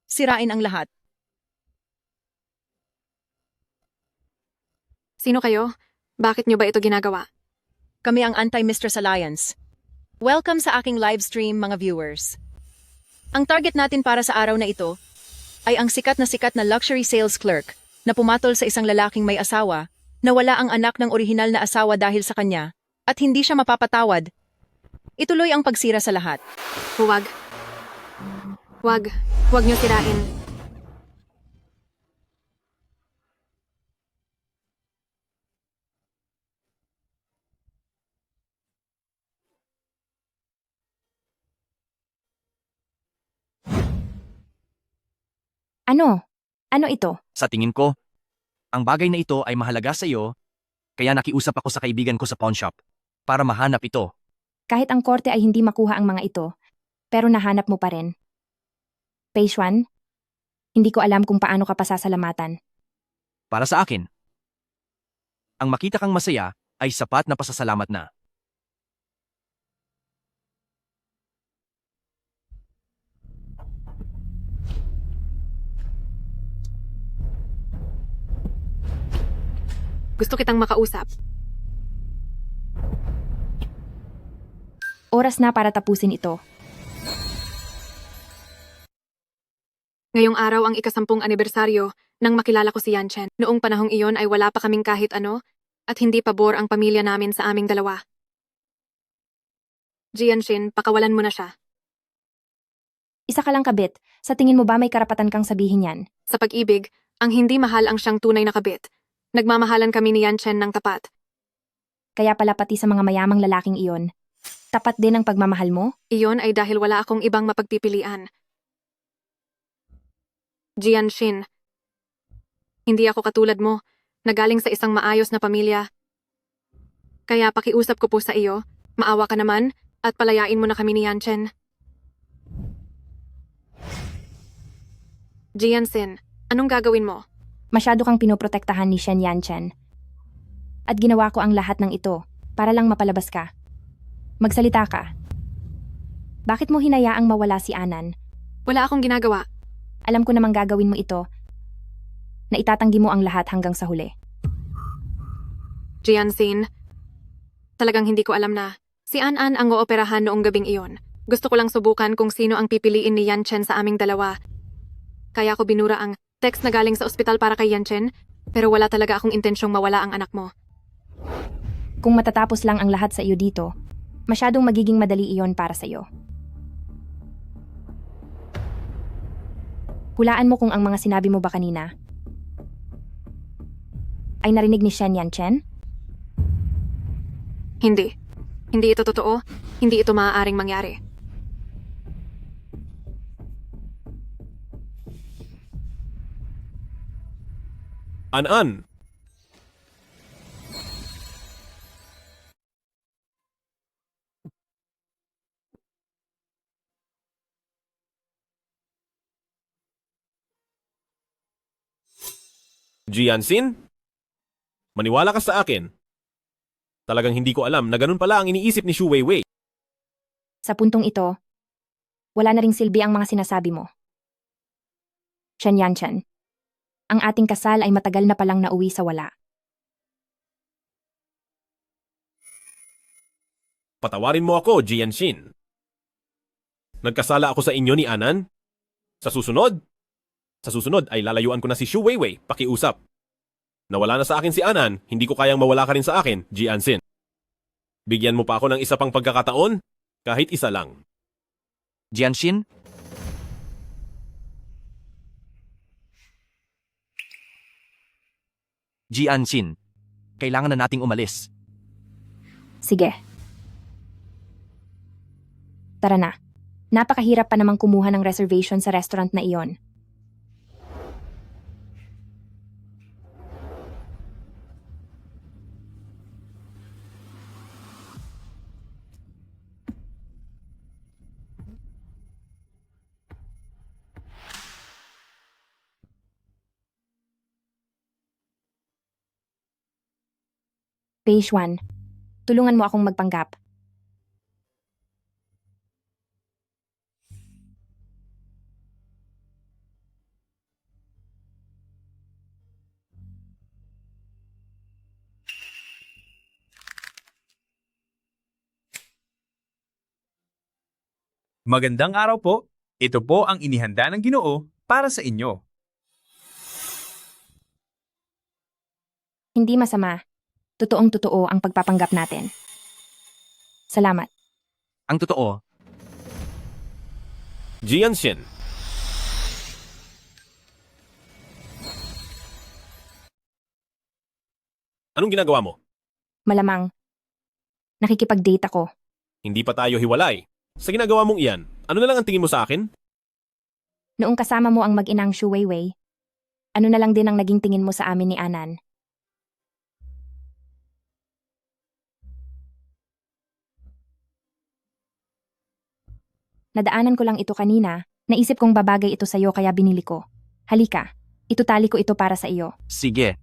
Sirain ang lahat. sino kayo? Bakit nyo ba ito ginagawa? Kami ang Anti-Mistress Alliance. Welcome sa aking livestream, mga viewers. Ang target natin para sa araw na ito ay ang sikat na luxury sales clerk na pumatol sa isang lalaking may asawa na wala ang anak ng orihinal na asawa dahil sa kanya at hindi siya mapapatawad. Ituloy ang pagsira sa lahat. Huwag. Huwag nyo sirain. Ano? Ano ito? Sa tingin ko, ang bagay na ito ay mahalaga sa iyo, kaya nakiusap ako sa kaibigan ko sa pawn shop para mahanap ito. Kahit ang korte ay hindi makuha ang mga ito, pero nahanap mo pa rin. Pei Xuan, hindi ko alam kung paano ka pasasalamatan. Para sa akin, ang makita kang masaya ay sapat na pasasalamat na. Gusto kitang makausap. Oras na para tapusin ito. Ngayong araw ang ika-10 anibersaryo nang makilala ko si Yanshin. Noong panahong iyon ay wala pa kaming kahit ano at hindi pabor ang pamilya namin sa aming dalawa. Jianshin, pakawalan mo na siya. Isa ka lang kabit. Sa tingin mo ba may karapatan kang sabihin yan? Sa pag-ibig, ang hindi mahal ang siyang tunay na kabit. Nagmamahalan kami ni Yanshin ng tapat. Kaya pala pati sa mga mayamang lalaking iyon, tapat din ang pagmamahal mo? Iyon ay dahil wala akong ibang mapagpipilian. Jianshin, Hindi ako katulad mo, na galing sa isang maayos na pamilya. Kaya pakiusap ko po sa iyo, maawa ka naman, at palayain mo na kami ni Yanchen. Jiansin, anong gagawin mo? Masyado kang pinoprotektahan ni Shen Yanchen. At ginawa ko ang lahat ng ito para lang mapalabas ka. Magsalita ka. Bakit mo hinayaang mawala si Anan? Wala akong ginagawa. Alam ko namang gagawin mo ito, na itatanggi mo ang lahat hanggang sa huli. Jiansin, talagang hindi ko alam na si An-An ang ooperahan noong gabing iyon. Gusto ko lang subukan kung sino ang pipiliin ni Yanchen sa aming dalawa. Kaya ko binura ang text na galing sa ospital para kay Yanchen, pero wala talaga akong intensyong mawala ang anak mo. Kung matatapos lang ang lahat sa iyo dito, masyadong magiging madali iyon para sa iyo. Hulaan mo kung ang mga sinabi mo ba kanina ay narinig ni Shen Yanchen? Hindi. Hindi ito totoo. Hindi ito maaaring mangyari. An-An! Jiansin? Maniwala ka sa akin. Talagang hindi ko alam na ganun pala ang iniisip ni Shu Weiwei. Sa puntong ito, wala na ring silbi ang mga sinasabi mo. Shen Yanchen, ang ating kasal ay matagal na palang nauwi sa wala. Patawarin mo ako, Jianxin. Nagkasala ako sa inyo ni Anan? Sa susunod? Sa susunod ay lalayuan ko na si Shu Weiwei, pakiusap. Nawala na sa akin si Anan, hindi ko kayang mawala ka rin sa akin, Jianxin. Bigyan mo pa ako ng isa pang pagkakataon? Kahit isa lang. Jianxin? Jianxin, kailangan na nating umalis. Sige. Tara na. Napakahirap pa namang kumuha ng reservation sa restaurant na iyon. Page 1. Tulungan mo akong magpanggap. Magandang araw po. Ito po ang inihanda ng Ginoo para sa inyo. Hindi masama. Totoong-totoo ang pagpapanggap natin. Salamat. Ang totoo, Jianxin. Anong ginagawa mo? Malamang. Nakikipag-date ako. Hindi pa tayo hiwalay. Sa ginagawa mong iyan, ano na lang ang tingin mo sa akin? Noong kasama mo ang mag-inang Shu Weiwei, ano na lang din ang naging tingin mo sa amin ni Anan? Nadaanan ko lang ito kanina, naisip kong babagay ito sa'yo kaya binili ko. Halika, itutali ko ito para sa iyo. sige.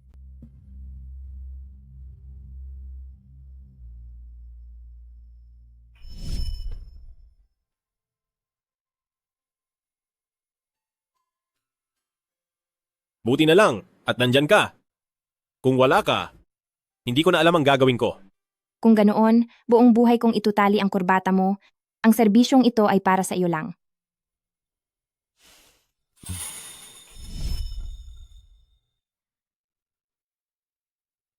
Buti na lang, at nandyan ka. Kung wala ka, hindi ko na alam ang gagawin ko. Kung ganoon, buong buhay kong itutali ang kurbata mo, ang serbisyong ito ay para sa iyo lang.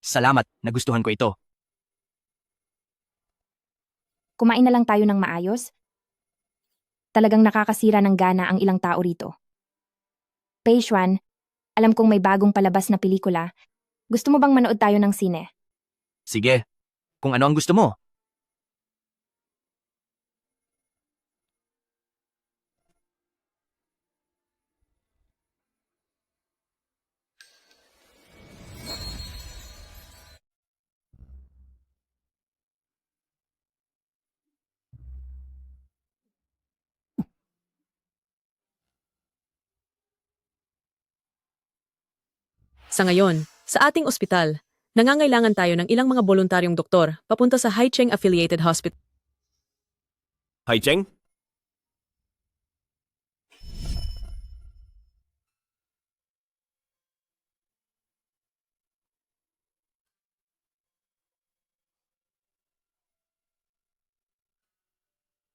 Salamat, nagustuhan ko ito. Kumain na lang tayo ng maayos? Talagang nakakasira ng gana ang ilang tao rito. Page 1, alam kong may bagong palabas na pelikula. Gusto mo bang manood tayo ng sine? Sige. Kung ano ang gusto mo. Sa ngayon, sa ating ospital, nangangailangan tayo ng ilang mga voluntaryong doktor papunta sa Haicheng Affiliated Hospital. Hai Cheng?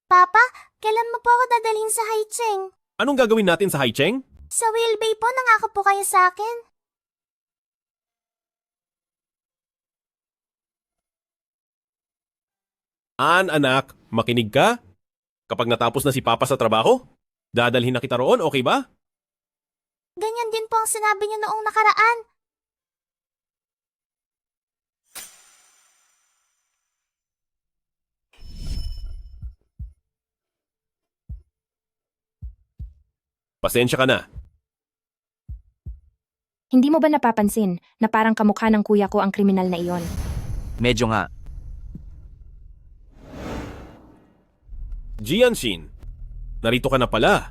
Papa, kailan mo po ako dadalhin sa Haicheng? Anong gagawin natin sa Hai Cheng? Sa Wheelbay po, nangako po kayo sa akin. Anak, makinig ka? Kapag natapos na si Papa sa trabaho, dadalhin na kita roon, okay ba? Ganyan din po ang sinabi niyo noong nakaraan. Pasensya ka na. Hindi mo ba napapansin na parang kamukha ng kuya ko ang kriminal na iyon? Medyo nga. Jianshin, narito ka na pala.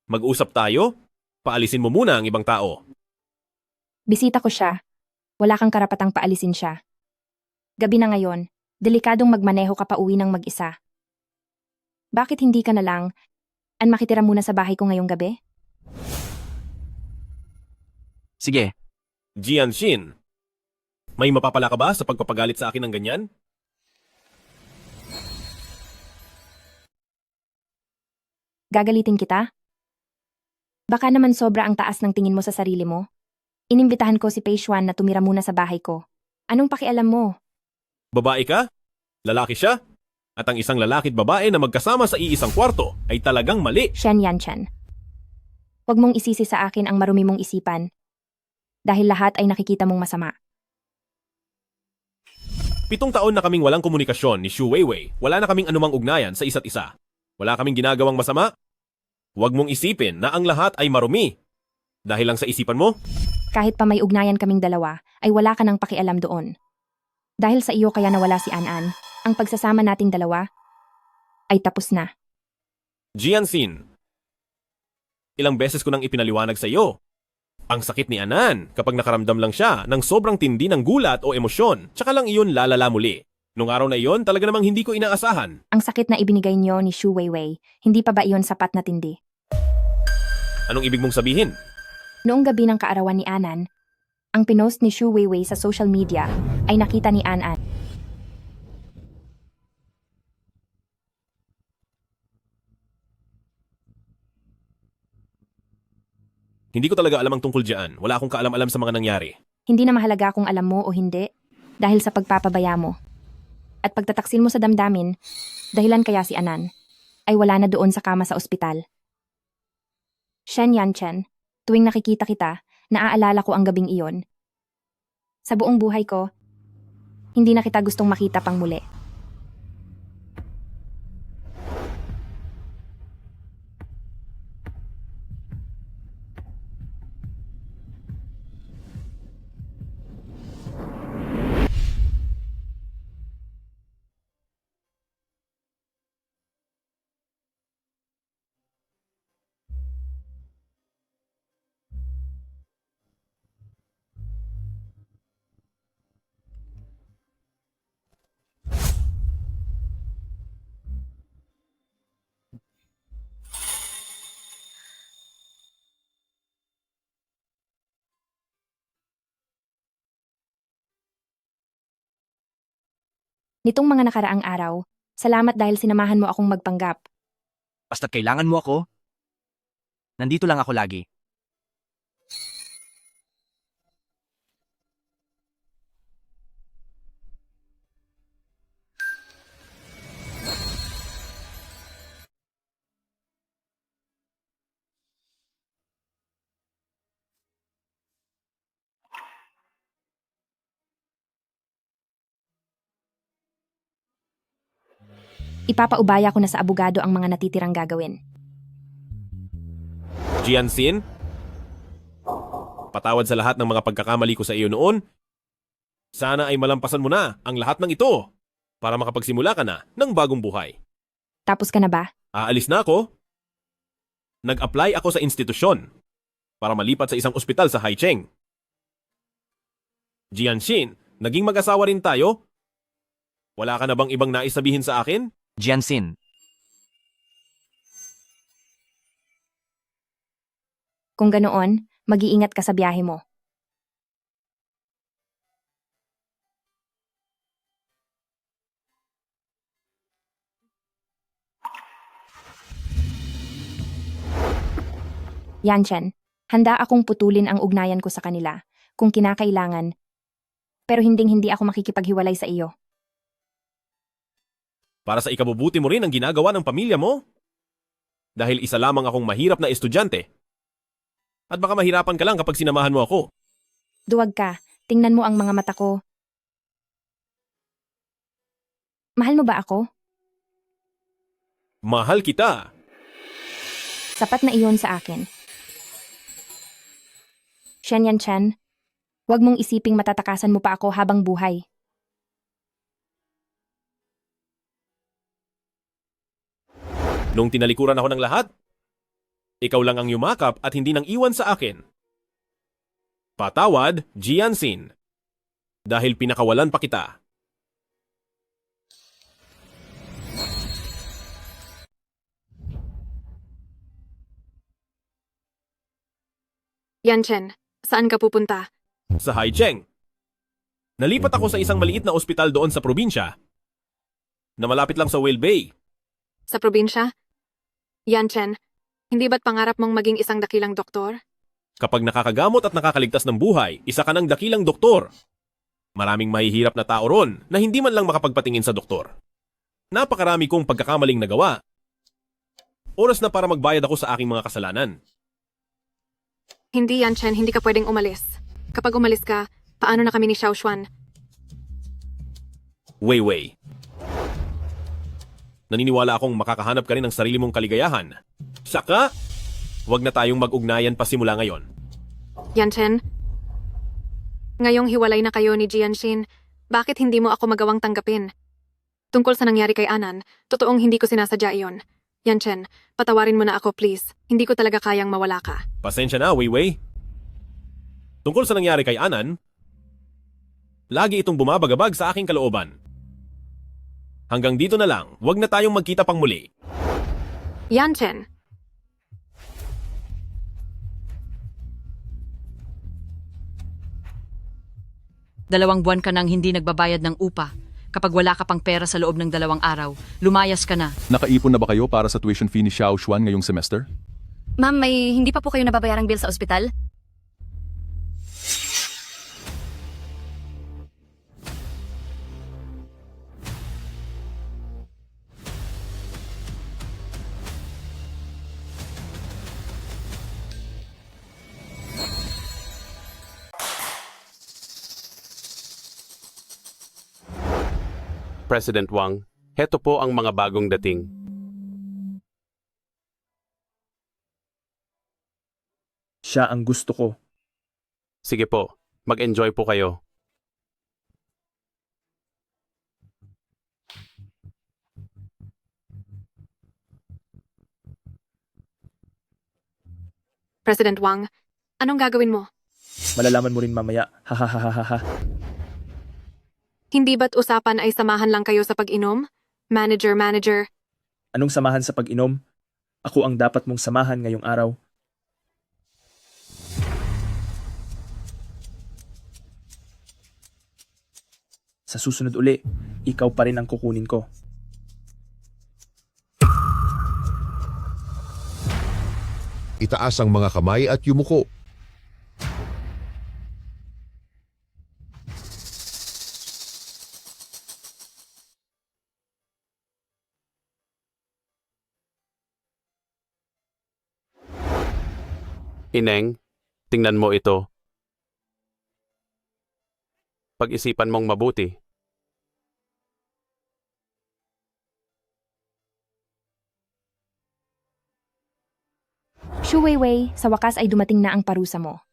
Mag-usap tayo? Paalisin mo muna ang ibang tao. Bisita ko siya. Wala kang karapatang paalisin siya. Gabi na ngayon, delikadong magmaneho ka pa uwi ng mag-isa. Bakit hindi ka na lang makitira muna sa bahay ko ngayong gabi? Sige. Jianshin, may mapapala ka ba sa pagpapagalit sa akin ng ganyan? Gagalitin kita? Baka naman sobra ang taas ng tingin mo sa sarili mo. Inimbitahan ko si Pei Xuan na tumira muna sa bahay ko. Anong pakialam mo? Babae ka? Lalaki siya? At ang isang lalaki at babae na magkasama sa iisang kwarto ay talagang mali. Shen Yanchan. Huwag mong isisi sa akin ang marumi mong isipan. Dahil lahat ay nakikita mong masama. 7 taon na kaming walang komunikasyon ni Xu Weiwei. Wala na kaming anumang ugnayan sa isa't isa. Wala kaming ginagawang masama. Huwag mong isipin na ang lahat ay marumi. Dahil lang sa isipan mo? Kahit pa may ugnayan kaming dalawa, ay wala ka nang pakialam doon. Dahil sa iyo kaya nawala si An-An, ang pagsasama nating dalawa ay tapos na. Jianxin, ilang beses ko nang ipinaliwanag sa iyo. Ang sakit ni Anan kapag nakaramdam lang siya ng sobrang tindi ng gulat o emosyon, tsaka lang iyon lalala muli. Nung araw na iyon, talaga namang hindi ko inaasahan. Ang sakit na ibinigay niyo ni Xu Weiwei, hindi pa ba iyon sapat na tindi? Anong ibig mong sabihin? Noong gabi ng kaarawan ni Anan, ang pinost ni Xu Weiwei sa social media ay nakita ni An-An. Hindi ko talaga alam ang tungkol diyan. Wala akong kaalam-alam sa mga nangyari. Hindi na mahalaga kung alam mo o hindi, dahil sa pagpapabaya mo. At pagtataksil mo sa damdamin, dahilan kaya si Anan, ay wala na doon sa kama sa ospital. Shen Yanchan, tuwing nakikita kita, naaalala ko ang gabing iyon. Sa buong buhay ko, hindi na kita gustong makita pang muli. Nitong mga nakaraang araw, salamat dahil sinamahan mo akong magpanggap. Basta't kailangan mo ako, nandito lang ako lagi. Ipapaubaya ko na sa abogado ang mga natitirang gagawin. Jianxin, patawad sa lahat ng mga pagkakamali ko sa iyo noon. Sana ay malampasan mo na ang lahat ng ito. para makapagsimula ka na ng bagong buhay. Tapos ka na ba? Aalis na ako. Nag-apply ako sa institusyon para malipat sa isang ospital sa Haicheng. Jianxin, naging mag-asawa rin tayo? Wala ka na bang ibang nais sabihin sa akin? Jianxin, Kung ganoon, mag-iingat ka sa biyahe mo. Yanchen, handa akong putulin ang ugnayan ko sa kanila kung kinakailangan, pero hinding-hindi ako makikipaghiwalay sa iyo. Para sa ikabubuti mo rin ang ginagawa ng pamilya mo? Dahil isa lamang akong mahirap na estudyante. At baka mahirapan ka lang kapag sinamahan mo ako. Duwag ka, tingnan mo ang mga mata ko. Mahal mo ba ako? Mahal kita. Sapat na iyon sa akin. Shen Yanchen, huwag mong isiping matatakasan mo pa ako habang buhay. Nung tinalikuran ako ng lahat, ikaw lang ang yumakap at hindi nang iwan sa akin. Patawad, Jianxin. Dahil pinakawalan pa kita. Yanchen, saan ka pupunta? Sa Haicheng. Nalipat ako sa isang maliit na ospital doon sa probinsya na malapit lang sa Whale Bay. Sa probinsya? Yanchen, hindi ba't pangarap mong maging isang dakilang doktor? Kapag nakakagamot at nakakaligtas ng buhay, isa ka ng dakilang doktor. Maraming mahihirap na tao ron na hindi man lang makapagpatingin sa doktor. Napakarami kong pagkakamaling nagawa. Oras na para magbayad ako sa aking mga kasalanan. Hindi, Yanchen, hindi ka pwedeng umalis. Kapag umalis ka, paano na kami ni Xiaoshuan? Wei. Naniniwala akong makakahanap ka rin ng sarili mong kaligayahan. Saka, wag na tayong mag-ugnayan pa simula ngayon. Yanchen, ngayong hiwalay na kayo ni Jianxin, bakit hindi mo ako magawang tanggapin? Tungkol sa nangyari kay Anan, totoong hindi ko sinasadya iyon. Yanchen, patawarin mo na ako please. Hindi ko talaga kayang mawala ka. Pasensya na, Wei. Tungkol sa nangyari kay Anan, lagi itong bumabagabag sa aking kalooban. Hanggang dito na lang, wag na tayong magkita pang muli. Yanchen, Dalawang buwan ka nang hindi nagbabayad ng upa. Kapag wala ka pang pera sa loob ng 2 araw, lumayas ka na. Nakaipon na ba kayo para sa tuition fee ni Xiao Xuan ngayong semester? Ma'am, may hindi pa po kayo nababayarang bill sa ospital? President Wang, heto po ang mga bagong dating. Siya ang gusto ko. Sige po, mag-enjoy po kayo. President Wang, anong gagawin mo? Malalaman mo rin mamaya. Hahaha. Hindi ba't usapan ay samahan lang kayo sa pag-inom? Manager. Anong samahan sa pag-inom? Ako ang dapat mong samahan ngayong araw. Sa susunod uli, ikaw pa rin ang kukunin ko. Itaas ang mga kamay at yumuko. Ineng, tingnan mo ito. Pag-isipan mong mabuti. Shu Wei, sa wakas ay dumating na ang parusa mo.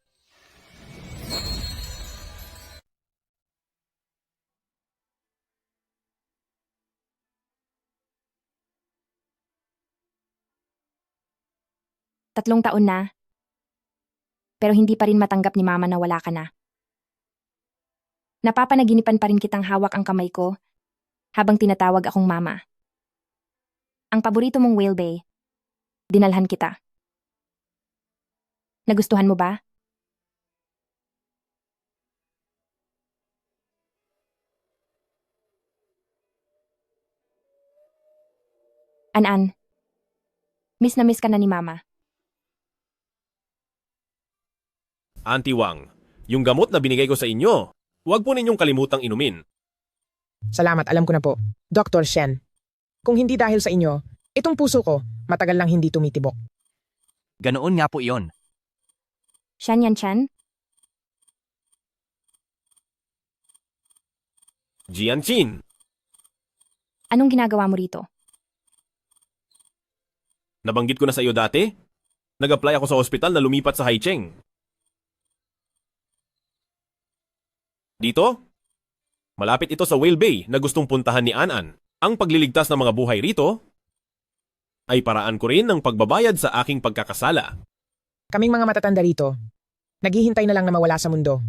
3 taon na. Pero hindi pa rin matanggap ni mama na wala ka na. Napapanaginipan pa rin kitang hawak ang kamay ko habang tinatawag akong mama. Ang paborito mong whale bay, dinalhan kita. Nagustuhan mo ba? An-an, miss na miss ka na ni mama. Auntie Wang, yung gamot na binigay ko sa inyo, huwag po ninyong kalimutang inumin. Salamat, alam ko na po. Dr. Shen, kung hindi dahil sa inyo, itong puso ko, matagal lang hindi tumitibok. Ganoon nga po iyon. Shan Yanchan? Jianqin, Anong ginagawa mo rito? nabanggit ko na sa iyo dati? Nag-apply ako sa ospital na lumipat sa Haicheng. Dito? Malapit ito sa Whale Bay na gustong puntahan ni An-an. Ang pagliligtas ng mga buhay rito ay paraan ko rin ng pagbabayad sa aking pagkakasala. Kaming mga matatanda rito, naghihintay na lang na mawala sa mundo.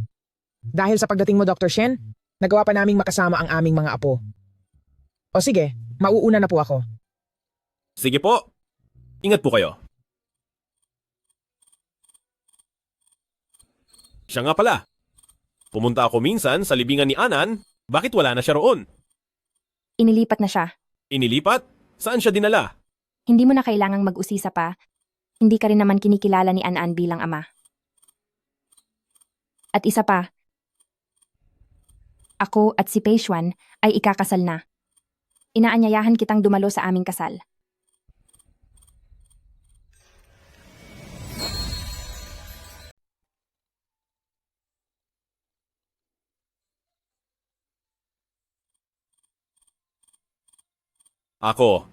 Dahil sa pagdating mo, Dr. Shen, nagawa pa naming makasama ang aming mga apo. O sige, mauuna na po ako. Sige po. Ingat po kayo. Siya nga pala. Pumunta ako minsan sa libingan ni An-an. Bakit wala na siya roon? Inilipat na siya. Inilipat? Saan siya dinala? Hindi mo na kailangang mag-usisa pa. Hindi ka rin naman kinikilala ni An-an bilang ama. At isa pa, ako at si Pei Xuan ay ikakasal na. Inaanyayahan kitang dumalo sa aming kasal. Ako.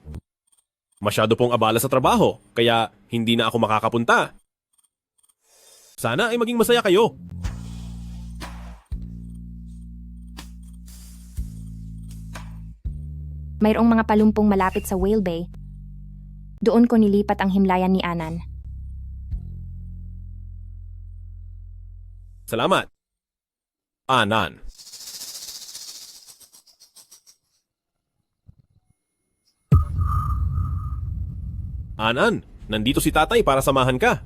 Masyado pong abala sa trabaho, kaya hindi na ako makakapunta. Sana ay maging masaya kayo. Mayroong mga palumpong malapit sa Whale Bay. Doon ko nilipat ang himlayan ni An-an. Salamat. An-an. An-an, nandito si tatay para samahan ka.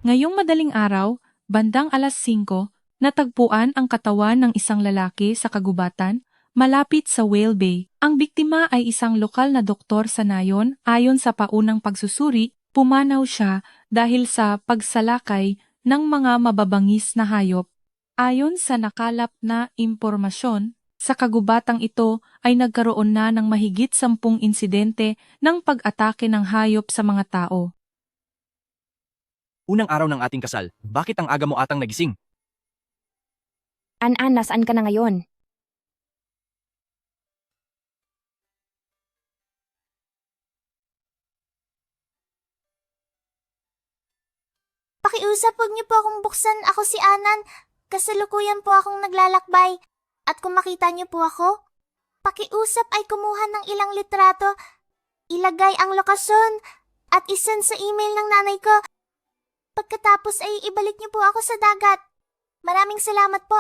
Ngayong madaling araw, bandang 5:00, natagpuan ang katawan ng isang lalaki sa kagubatan, malapit sa Whale Bay. Ang biktima ay isang lokal na doktor sa nayon. Ayon sa paunang pagsusuri, pumanaw siya dahil sa pagsalakay ng mga mababangis na hayop. Ayon sa nakalap na impormasyon, sa kagubatang ito ay nagkaroon na ng mahigit 10 insidente ng pag-atake ng hayop sa mga tao. Unang araw ng ating kasal, bakit ang aga mo atang nagising? An-an, nasaan ka na ngayon? Pakiusap, huwag niyo po akong buksan. Ako si An-an. Kasalukuyan po akong naglalakbay. At kung makita niyo po ako, pakiusap ay kumuha ng ilang litrato, ilagay ang lokasyon, at isend sa email ng nanay ko. Pagkatapos ay ibalik niyo po ako sa dagat. Maraming salamat po.